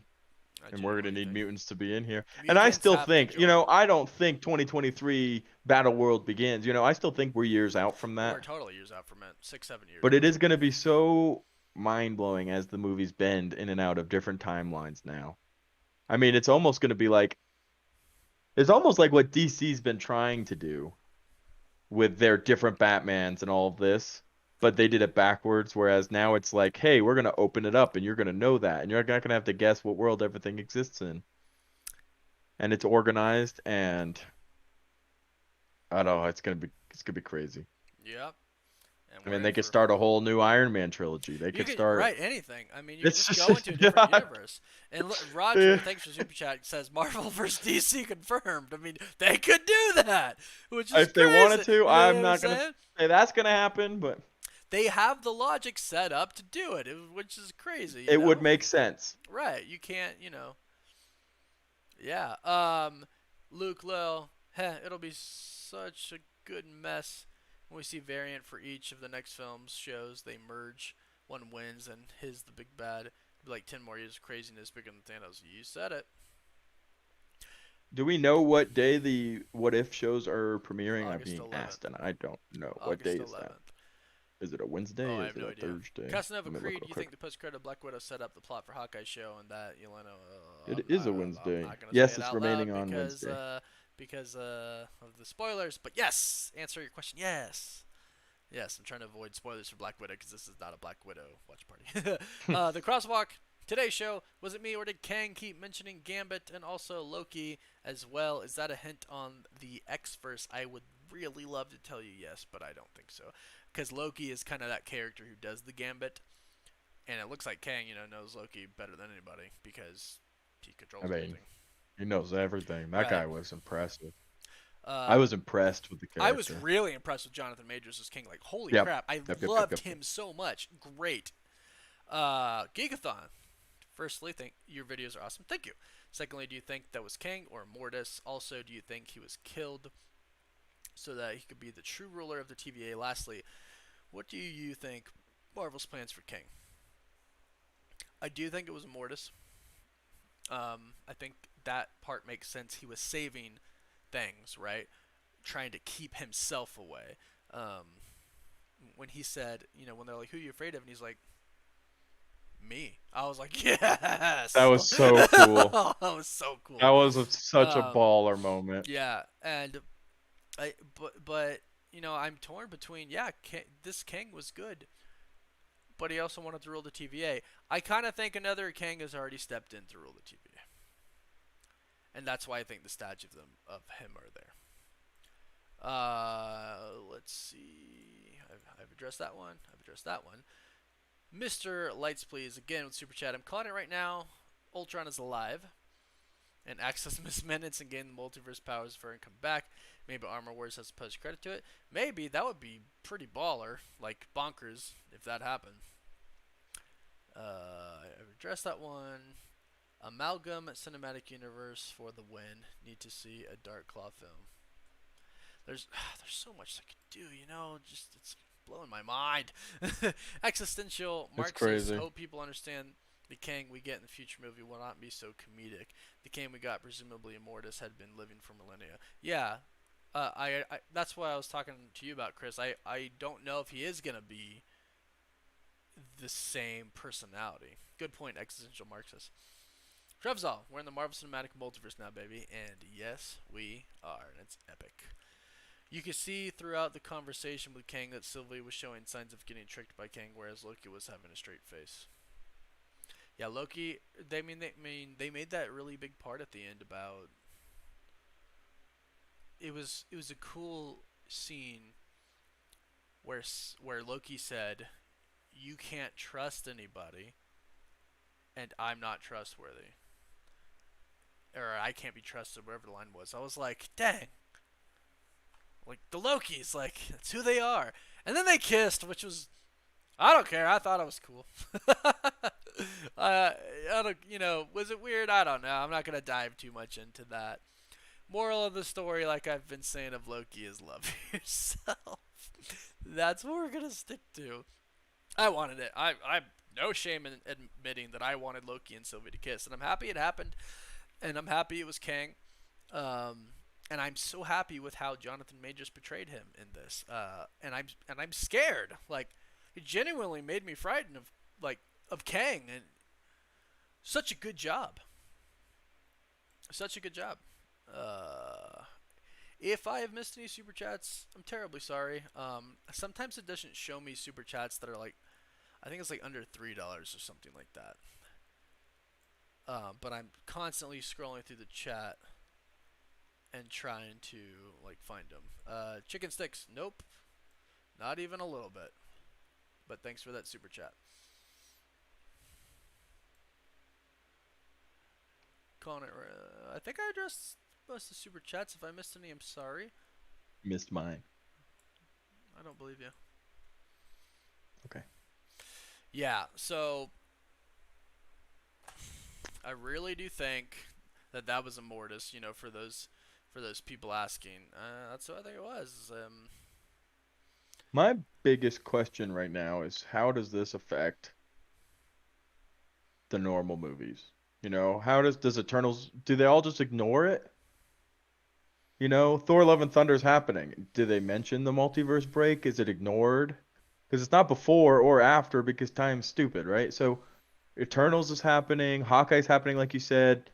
And we're What do gonna you need think? mutants to be in here. And I Mutants still have to think, join. I don't think 2023 Battle World begins. I still think we're years out from We're that. totally years out from it. 6, 7 years But it out. is gonna be so mind blowing as the movies bend in and out of different timelines now. I mean, it's almost like what DC's been trying to do with their different Batmans and all of this, but they did it backwards. Whereas now it's like, hey, we're gonna open it up, and you're gonna know that, and you're not gonna have to guess what world everything exists in, and it's organized, and I don't know, it's gonna be crazy. Yep. And I we're mean, in they could for. start a whole new Iron Man trilogy. They You could could start. write anything. I mean, you could It's just just, go into a different yeah, universe. And Roger, yeah. thanks for super chat, says Marvel vs. DC confirmed. I mean, they could do that, which is If they wanted crazy. to, You know I'm what I'm not gonna saying? say that's gonna happen, but They have the logic set up to do it, which is crazy. it would make sense. Right? You can't. Yeah. Luke Lil, it'll be such a good mess when we see variant for each of the next films shows. They merge, one wins, and his the big bad. It'll be like 10 more years of craziness bigger than Thanos. You said it. Do we know what day the What If shows are premiering? I'm August being 11th. asked, and I don't know. What day August is that? 11th. Is it a Oh, Wednesday? I Is have it no a idea. Thursday? Casanova Let me look Creed, real you quick. think the post-credit Black Widow set up the plot for Hawkeye show and that Yelena? It I'm is not. a I'm Wednesday. not gonna say Yes, it it's out remaining loud on Wednesday. because of the spoilers. But yes, answer your question. Yes. Yes, I'm trying to avoid spoilers for Black Widow because this is not a Black Widow watch party. The crosswalk today's show, was it me or did Kang keep mentioning Gambit and also Loki as well? Is that a hint on the X verse? I would really love to tell you yes, but I don't think so because Loki is kind of that character who does the Gambit, and it looks like Kang, knows Loki better than anybody because he I controls mean, everything. he knows everything. That Right. guy was impressive. I Um, was impressed with the I was character. really impressed with Jonathan Majors as King. Like, holy Yep. crap, I Yep. Yep. Yep. loved Yep. him so much. Great. Gigathon. Firstly, think your videos are awesome. Thank you. Secondly, do you think that was King or Mortis? Also, do you think he was killed so that he could be the true ruler of the TVA? Lastly, what do you think Marvel's plans for King? I do think it was Mortis. I think that part makes sense. He was saving things, right? Trying to keep himself away. When he said, when they're like, "Who are you afraid of?" and he's like, "Me." I was like, That "Yes." was so cool. That was so That cool. was such a Um, baller moment. yeah, and but I'm torn between this Kang was good, but he also wanted to rule the TVA. I kind of think another Kang has already stepped in to rule the TVA, and that's why I think the statues of him are there. Let's see. I've addressed that one. I've addressed that one. Mr. Lights, please, again with Super Chat. I'm calling it right now. Ultron is alive. And access Miss Minutes and gain the multiverse powers for and come back. Maybe Armor Wars has to post credit to it. Maybe. That would be pretty baller. Like, bonkers if that happened. I've addressed that one. Amalgam Cinematic Universe for the win. Need to see a Dark Claw film. There's so much I could do, just it's blowing my mind. Existential It's Marxists crazy. hope people understand the Kang we get in the future movie will not be so comedic. The Kang we got, presumably Immortus, had been living for millennia. Yeah, I that's why I was talking to you about, Chris. I don't know if he is gonna be the same personality. Good point, existential Marxist. Trevzal, we're in the Marvel Cinematic Multiverse now, baby, and yes, we are, and it's epic. You could see throughout the conversation with Kang that Sylvie was showing signs of getting tricked by Kang, whereas Loki was having a straight face. Yeah, Loki. They made that really big part at the end about. It was a cool scene where Loki said, "You can't trust anybody, and I'm not trustworthy, or I can't be trusted." Whatever the line was, I was like, "Dang, Like the Lokis, like that's who they are. And then they kissed, which was I don't care. I thought it was cool. I don't, was it weird? I don't know. I'm not gonna dive too much into that. Moral of the story, like I've been saying of Loki, is love yourself. That's what we're gonna stick to. I wanted it. I no shame in admitting that I wanted Loki and Sylvie to kiss, and I'm happy it happened, and I'm happy it was Kang. Um, and I'm so happy with how Jonathan Majors portrayed him in this. And I'm scared. Like, it genuinely made me frightened of Kang, and such a good job. Such a good job. Uh, if I have missed any super chats, I'm terribly sorry. Sometimes it doesn't show me super chats that are like, I think it's like under $3 or something like that. But I'm constantly scrolling through the chat and trying to like find them. Chicken sticks, nope, not even a little bit. But thanks for that super chat. Connor, I think I addressed most of the super chats. If I missed any, I'm sorry. Missed mine. I don't believe you. Okay. Yeah, so I really do think that was a mortis. For those people asking. That's what I think it was. My biggest question right now is how does this affect the normal movies? How does Eternals, do they all just ignore it? Thor Love and Thunder is happening. Do they mention the multiverse break? Is it ignored? Because it's not before or after because time's stupid, right? So Eternals is happening, Hawkeye's happening like you said.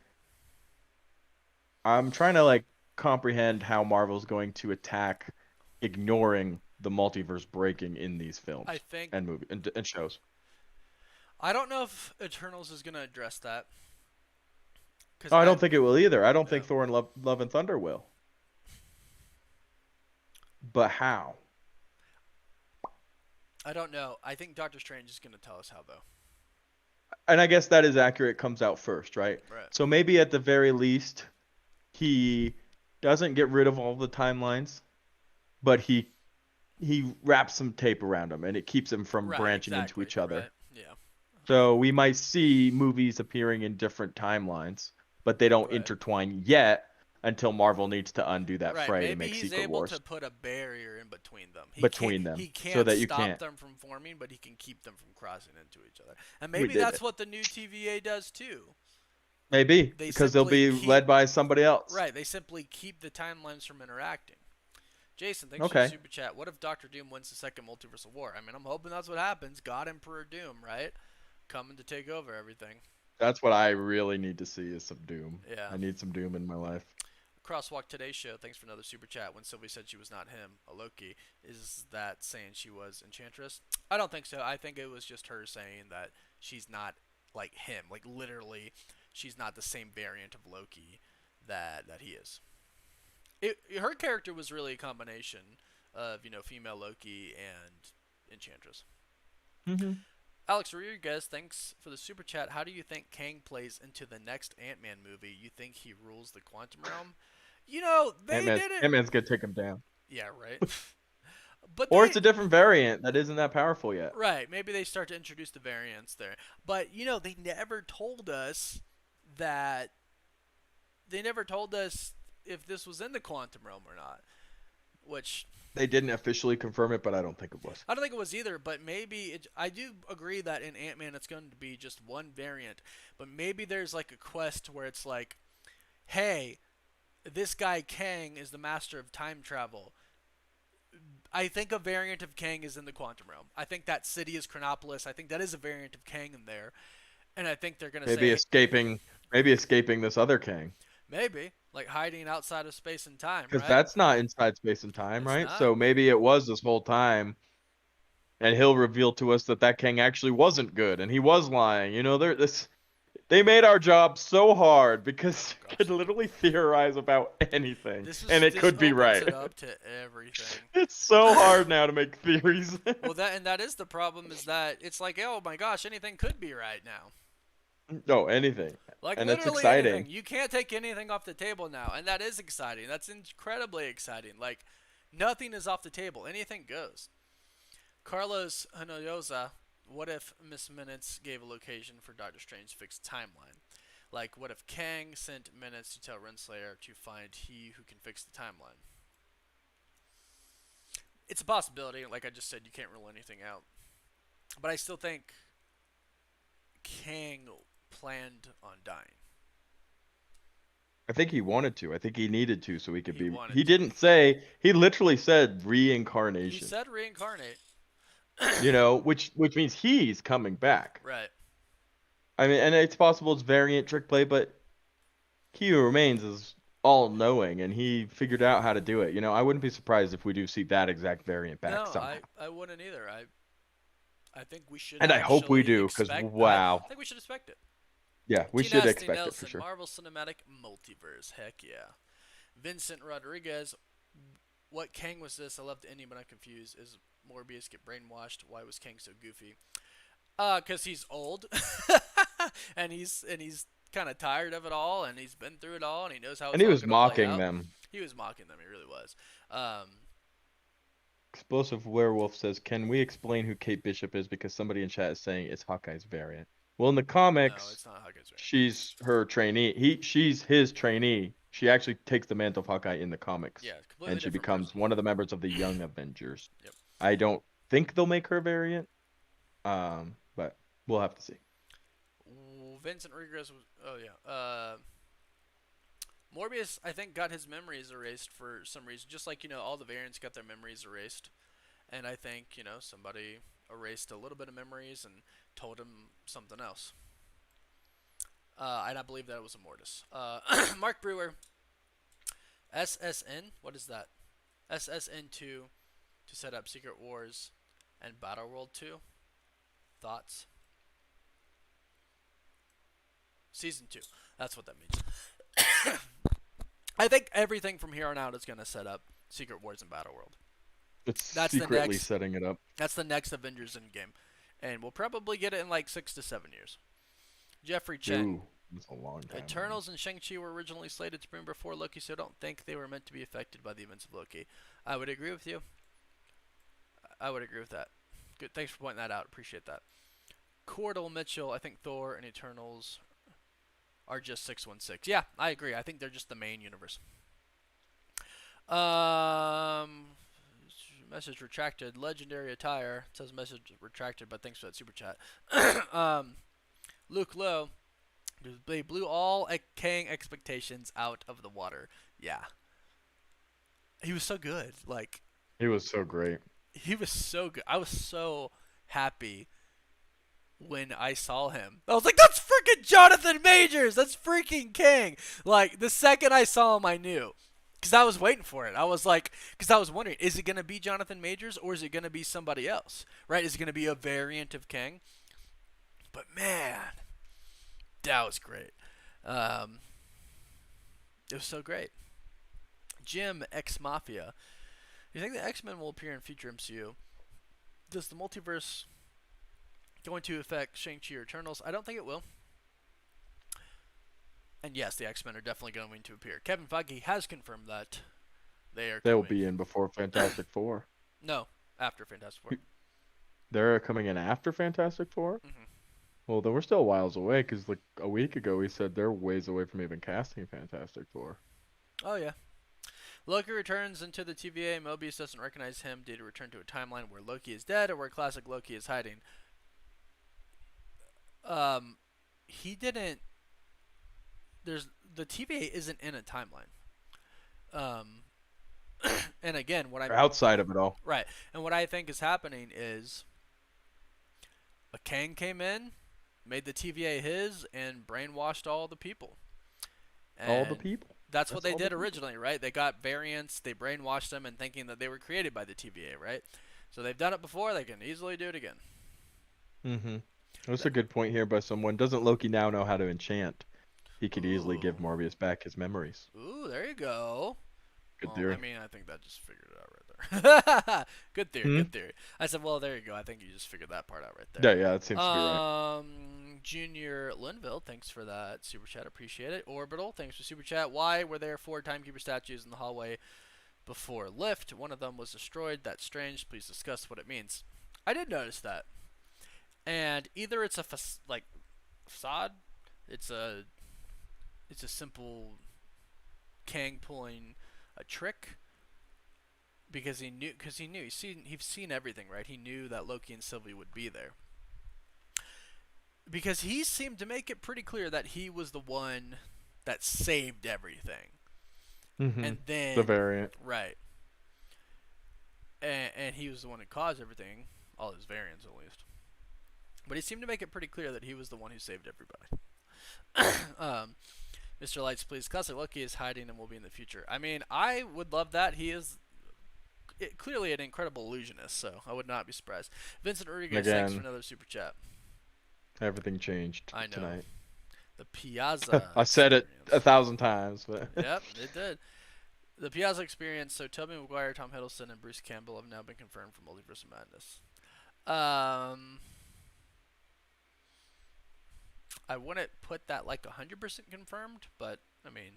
I'm trying to like comprehend how Marvel's going to attack ignoring the multiverse breaking in these I films think and and shows. I don't know if Eternals is gonna address that because Oh, I I don't think it will either. I don't think no, Thor and Love and Thunder will. But how? I don't know. I think Doctor Strange is gonna tell us how though. And I guess that is accurate, comes out first, right? Right. So maybe at the very least, he doesn't get rid of all the timelines, but he wraps some tape around them and it keeps them from Right. branching into Exactly. each other. Right. Yeah. So we might see movies appearing in different timelines, but they don't Right. intertwine yet until Marvel needs to undo that Right. fray to Maybe make he's Secret able to Wars put a barrier in between them. He can't. between them He so can't that you stop can't. them from forming, but he can keep them from crossing into each other. And We maybe did that's it. what the new TVA does too. Maybe They because they'll simply be keep led by somebody else. right. They simply keep the timelines from interacting. Jason, thanks for the Okay. super chat. What if Doctor Doom wins the second multiversal war? I mean, I'm hoping that's what happens. God Emperor Doom, right? Coming to take over everything. That's what I really need to see is some Doom. Yeah. I need some Doom in my life. Crosswalk Today's show. Thanks for another super chat. When Sylvie said she was not him, a Loki, is that saying she was Enchantress? I don't think so. I think it was just her saying that she's not like him. Like literally, she's not the same variant of Loki that he is. Her character was really a combination of female Loki and Enchantress. Hmm. Alex Rodriguez, thanks for the super chat. How do you think Kang plays into the next Ant-Man movie? You think he rules the quantum realm? They Ant-Man's, did it. Ant-Man's gonna take him down. Yeah, right. But Or they it's a different variant that isn't that powerful yet. right. Maybe they start to introduce the variants there. But they never told us that. They never told us if this was in the quantum realm or not. Which They didn't officially confirm it, but I don't think it was. I don't think it was either. But maybe I do agree that in Ant-Man it's going to be just one variant. But maybe there's like a quest where it's like, hey, this guy Kang is the master of time travel. I think a variant of Kang is in the quantum realm. I think that city is Chronopolis. I think that is a variant of Kang in there, and I think they're gonna Maybe say escaping, maybe escaping this other Kang. maybe like hiding outside of space and time, Because right? that's not inside space and time, It's right? not So maybe it was this whole time, and he'll reveal to us that that King actually wasn't good, and he was lying. They made our job so hard because you gosh. could literally theorize about anything, and it This could be opens right. it up to everything. It's so hard now to make theories. Well, that is the problem is that it's like oh my gosh, anything could be right now. No, anything, Like and it's literally anything. exciting. You can't take anything off the table now, and that is exciting. That's incredibly exciting. Like Nothing is off the table. Anything goes. Carlos Hinojosa, what if Miss Minutes gave a location for Doctor Strange's fixed timeline? Like, what if Kang sent Minutes to tell Renslayer to find he who can fix the timeline? It's a possibility. Like I just said, you can't rule anything out. But I still think Kang planned on dying. I think he wanted to. I think he needed to so he could He be. wanted He to. didn't say. He literally said He reincarnation. said reincarnate. Which means he's coming back. Right. I mean, and it's possible it's variant trick play, but he who remains is all knowing, and he figured out how to do it. I wouldn't be surprised if we do see that exact variant back No, somehow. I wouldn't either. I think we should And I hope we actually do, because expect. I wow, think we should expect it. yeah, we T. should Nasty expect it for Nelson, sure. Marvel Cinematic Multiverse. Heck yeah. Vincent Rodriguez, what Kang was this? I love the ending, but I'm confused. Is Morbius get brainwashed? Why was Kang so goofy? Cause he's old, and he's kind of tired of it all, and he's been through it all, and he knows how And it's he all was gonna play mocking out. them. He was mocking them. He really was. Um, Explosive Werewolf says, "Can we explain who Kate Bishop is? Because somebody in chat is saying it's Hawkeye's variant." Well, in the no, comics, it's not Hawkeye's variant. she's her trainee. She's his trainee. She actually takes the mantle of Hawkeye in the comics, Yeah, completely and she different becomes person. one of the members of the Young Avengers. Yep. I don't think they'll make her a variant, but we'll have to see. Vincent Regress was. Oh yeah. Morbius, I think, got his memories erased for some reason. Just like all the variants got their memories erased, and I think somebody erased a little bit of memories and told him something else. And I believe that it was a Mortis. Mark Brewer, SSN. What is that? SSN2 to set up Secret Wars and Battle World 2. Thoughts? Season 2. That's what that means. I think everything from here on out is going to set up Secret Wars and Battle World. It's That's the secretly next. setting it up. That's the next Avengers Endgame, and we'll probably get it in like 6 to 7 years. Jeffrey Chen. Ooh, that's a long time. Eternals and Shang-Chi were originally slated to premiere before Loki, so I don't think they were meant to be affected by the events of Loki. I would agree with you. I would agree with that. Good. Thanks for pointing that out. Appreciate that. Cordell Mitchell, I think Thor and Eternals are just 616. Yeah, I agree. I think they're just the main universe. Message retracted. Legendary attire. It says message retracted, but thanks for that super chat. Luke Lowe. They blew all Kang expectations out of the water. Yeah. He was so good. Like, He was so great. he was so good. I was so happy when I saw him. I was like, that's freaking Jonathan Majors. That's freaking Kang. Like, the second I saw him, I knew. Because I was waiting for it. I was like, because I was wondering, is it going to be Jonathan Majors or is it going to be somebody else? Right? Is it going to be a variant of Kang? But man, that was great. It was so great. Jim X Mafia. Do you think the X-Men will appear in future MCU? Does the multiverse going to affect Shang-Chi or Eternals? I don't think it will. And yes, the X-Men are definitely going to appear. Kevin Feige has confirmed that they are They'll coming. be in before Fantastic Four. No, after Fantastic Four. They're coming in after Fantastic Four? Mm-hmm. Well, then we're still whiles away, because like a week ago we said they're ways away from even casting Fantastic Four. Oh, yeah. Loki returns into the TVA. Mobius doesn't recognize him due to return to a timeline where Loki is dead or where classic Loki is hiding. He didn't. The TVA isn't in a timeline. And again, They're outside of it all. right, and what I think is happening is a Kang came in, made the TVA his, and brainwashed all the people. All the people. That's what they all the did people. originally, right? They got variants, they brainwashed them, and thinking that they were created by the TVA, right? So they've done it before, they can easily do it again. Mm-hmm. That's a good point here by someone. Doesn't Loki now know how to enchant? He could easily give Ooh. Morbius back his memories. Ooh, there you go. Good Well, theory. I mean, I think that just figured it out right there. Good theory, Hmm? good theory. I said, well, there you go. I think you just figured that part out right there. Yeah, that seems to be right. Junior Linville, thanks for that super chat. Appreciate it. Orbital, thanks for super chat. Why were there 4 timekeeper statues in the hallway before lift. One of them was destroyed. That's strange. Please discuss what it means. I did notice that, and either it's a like facade, it's a simple Kang pulling a trick because he's seen everything, right? He knew that Loki and Sylvie would be there because he seemed to make it pretty clear that he was the one that saved everything, Mm-hmm. and The then variant. right, and he was the one who caused everything, all his variants at least. But he seemed to make it pretty clear that he was the one who saved everybody. Mr. Lights, please. Classic Loki is hiding and will be in the future. I mean, I would love that. He is clearly an incredible illusionist, so I would not be surprised. Vincent And Rodriguez, thanks for again, another super chat. everything changed I know. tonight. The Piazza I said it a experience. thousand times, but Yep, it did. The Piazza experience. So Tobey Maguire, Tom Hiddleston, and Bruce Campbell have now been confirmed for Multiverse of Madness. Um, I wouldn't put that like 100% confirmed, but I mean,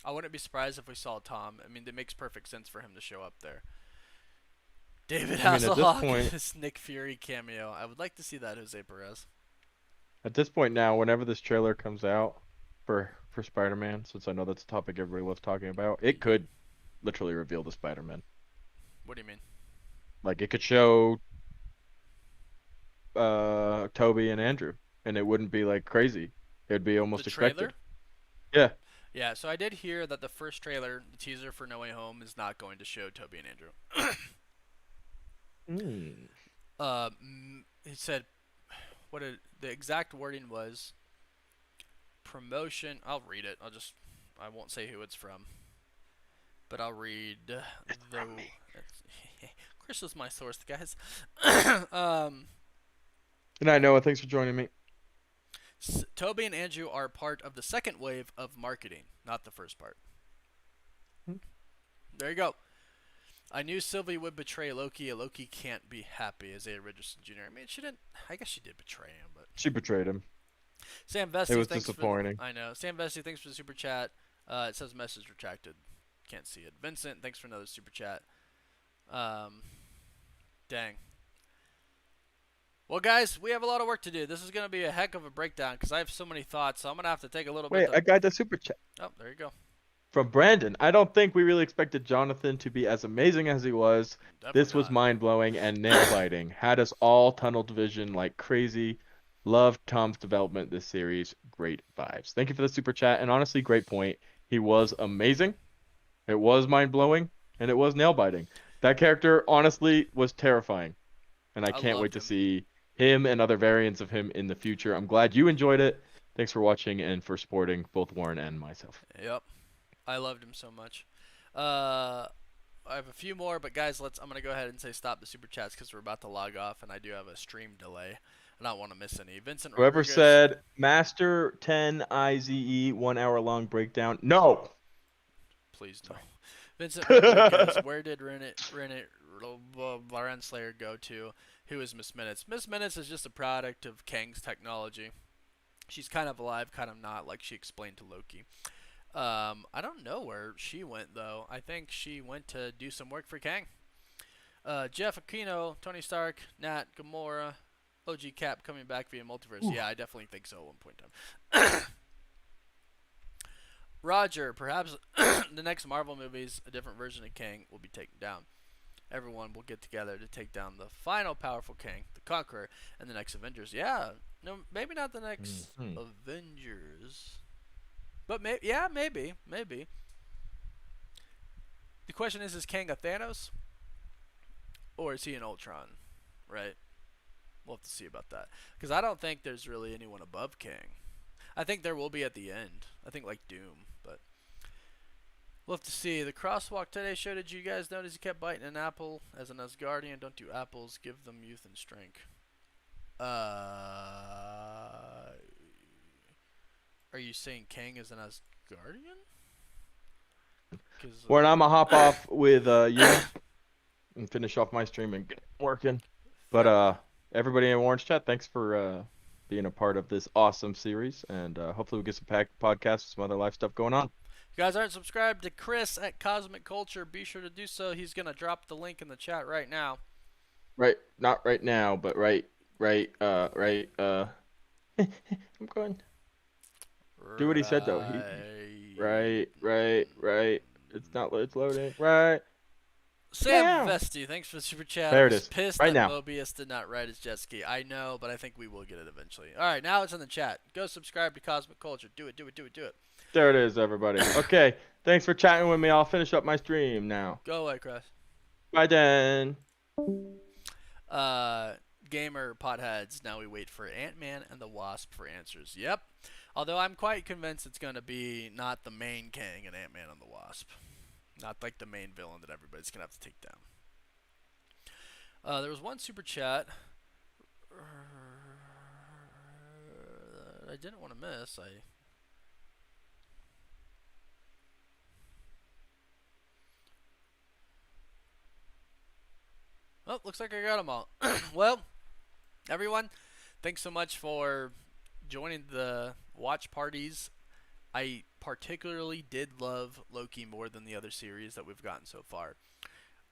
I wouldn't be surprised if we saw Tom. I mean, it makes perfect sense for him to show up there. David I mean, Hasselhoff in this Nick Fury cameo. I would like to see that, Jose Perez. at this point now, whenever this trailer comes out for Spider-Man, since I know that's a topic everybody loves talking about, it could literally reveal the Spider-Man. What do you mean? Like it could show Toby and Andrew, and it wouldn't be like crazy. It would be The almost trailer? expected. Yeah. Yeah, so I did hear that the first trailer, the teaser for No Way Home, is not going to show Toby and Andrew. Mm. He said the exact wording was promotion. I'll read it. I won't say who it's from, but I'll read the. From me. Chris was my source, guys. um, Good night, Noah. Thanks for joining me. Toby and Andrew are part of the second wave of marketing, not the first part. There you go. I knew Sylvie would betray Loki. Loki can't be happy as a Richardson Jr. I mean, she didn't. I guess she did betray him, but She betrayed him. Sam It Vesey, was thanks for. disappointing. I know. Sam Vesey, thanks for the super chat. It says message retracted. Can't see it. Vincent, thanks for another super chat. Um, dang. Well, guys, we have a lot of work to do. This is going to be a heck of a breakdown because I have so many thoughts. So I'm going to have to take a little bit Wait, to. I got the super chat Oh, there you go. from Brandon. I don't think we really expected Jonathan to be as amazing as he was. Definitely This was not. mind blowing and nail biting. Had us all tunneled vision like crazy. Loved Tom's development this series. Great vibes. Thank you for the super chat. And honestly, great point. He was amazing. It was mind blowing and it was nail biting. That character honestly was terrifying. And I I can't wait loved to him. see him and other variants of him in the future. I'm glad you enjoyed it. Thanks for watching and for supporting both Warren and myself. Yep. I loved him so much. Uh, I have a few more, but guys, I'm gonna go ahead and say stop the super chats because we're about to log off, and I do have a stream delay. I don't want to miss any. Vincent Whoever Rodriguez, said Master 10 IZE 1 hour long breakdown. No. please no. Sorry. Vincent Rodriguez, where did Renslayer go to? Who is Miss Minutes? Miss Minutes is just a product of Kang's technology. She's kind of alive, kind of not, like she explained to Loki. I don't know where she went though. I think she went to do some work for Kang. Jeff Aquino, Tony Stark, Nat, Gamora, OG Cap coming back via multiverse. Ooh. Yeah, I definitely think so at one point in time. Roger, perhaps the next Marvel movies, a different version of Kang will be taken down. Everyone will get together to take down the final powerful Kang, the Conqueror, and the next Avengers. Yeah, no, maybe not the next Mhm. Avengers, but yeah, maybe. The question is Kang a Thanos or is he an Ultron? Right? We'll have to see about that because I don't think there's really anyone above Kang. I think there will be at the end. I think like Doom, but we'll have to see. The crosswalk today show. Did you guys notice he kept biting an apple as an Asgardian? Don't do apples. Give them youth and strength. Are you saying Kang is an Asgardian? Cause Warren, I'm going to hop off with you and finish off my stream and get working. But fair play. everybody in Warren's chat, thanks for being a part of this awesome series. And hopefully we get some podcasts, some other live stuff going on. you guys aren't subscribed to Chris at Cosmic Culture, be sure to do so. He's gonna drop the link in the chat right now. Right, not right now, but right. I'm going. Do what he said though. Right. Right. It's not. It's loading. Right Sam now. Vesti, thanks for the super chat. I There it was is. pissed Right that now. Mobius did not ride his jet ski. I know, but I think we will get it eventually. All right, now it's in the chat. Go subscribe to Cosmic Culture. Do it, do it, do it, do it. There it is, everybody. Okay. Thanks for chatting with me. I'll finish up my stream now. Go away, Chris. Bye then. Uh, Gamer potheads. Now we wait for Ant-Man and the Wasp for answers. Yep. Although I'm quite convinced it's gonna be not the main Kang and Ant-Man and the Wasp, not like the main villain that everybody's gonna have to take down. There was one super chat I didn't want to miss. Oh, looks like I got them all. Well, everyone, thanks so much for joining the watch parties. I particularly did love Loki more than the other series that we've gotten so far.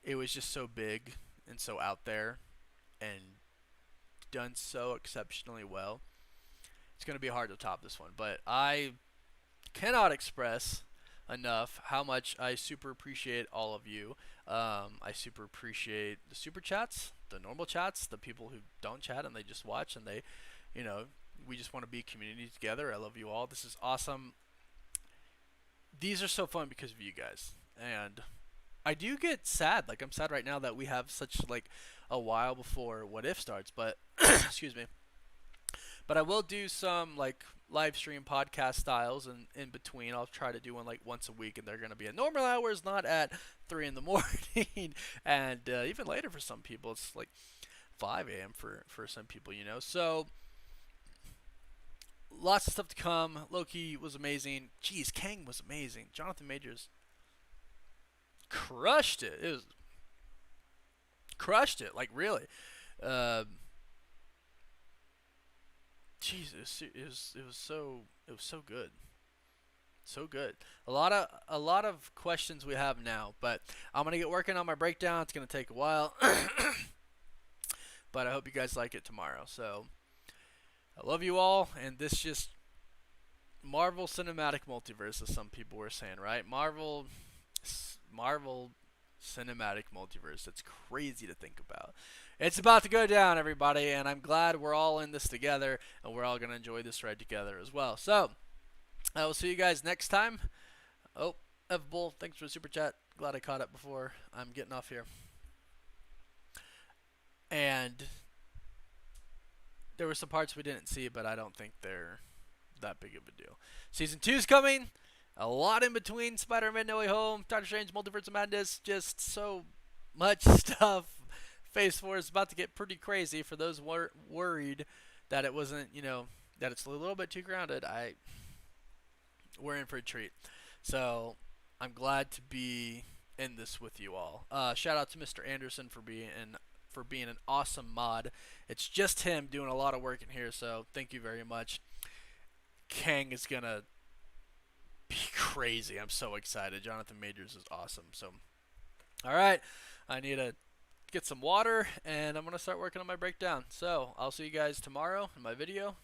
It was just so big and so out there and done so exceptionally well. It's going to be hard to top this one, but I cannot express enough how much I super appreciate all of you. I super appreciate the super chats, the normal chats, the people who don't chat and they just watch and they, you know, we just want to be a community together. I love you all. This is awesome. These are so fun because of you guys. And I do get sad. Like I'm sad right now that we have such like a while before What If starts, but excuse me. But I will do some like live stream podcast styles and in between. I'll try to do one like once a week, and they're gonna be at normal hours, not at 3 in the morning, and even later for some people. It's like 5 a.m. for some people, you know. So lots of stuff to come. Loki was amazing. Jeez, Kang was amazing. Jonathan Majors crushed it. It was crushed it, like really. Uh, Jesus, it was so good, so good. A lot of questions we have now, but I'm gonna get working on my breakdown. It's gonna take a while, but I hope you guys like it tomorrow. So I love you all, and this just Marvel Cinematic Multiverse, as some people were saying, right? Marvel Cinematic Multiverse. It's crazy to think about. It's about to go down, everybody, and I'm glad we're all in this together, and we're all going to enjoy this ride together as well. So, I will see you guys next time. Oh, F Bull, thanks for the super chat. Glad I caught it before I'm getting off here. And there were some parts we didn't see, but I don't think they're that big of a deal. Season 2's coming. A lot in between Spider-Man No Way Home, Doctor Strange, Multiverse of Madness, just so much stuff. Phase 4 is about to get pretty crazy. For those worried that it wasn't, that it's a little bit too grounded, we're in for a treat. So I'm glad to be in this with you all. Shout out to Mr. Anderson for being an awesome mod. It's just him doing a lot of work in here, so thank you very much. Kang is gonna be crazy. I'm so excited. Jonathan Majors is awesome. So, all right, I need to get some water, and I'm gonna start working on my breakdown. So I'll see you guys tomorrow in my video.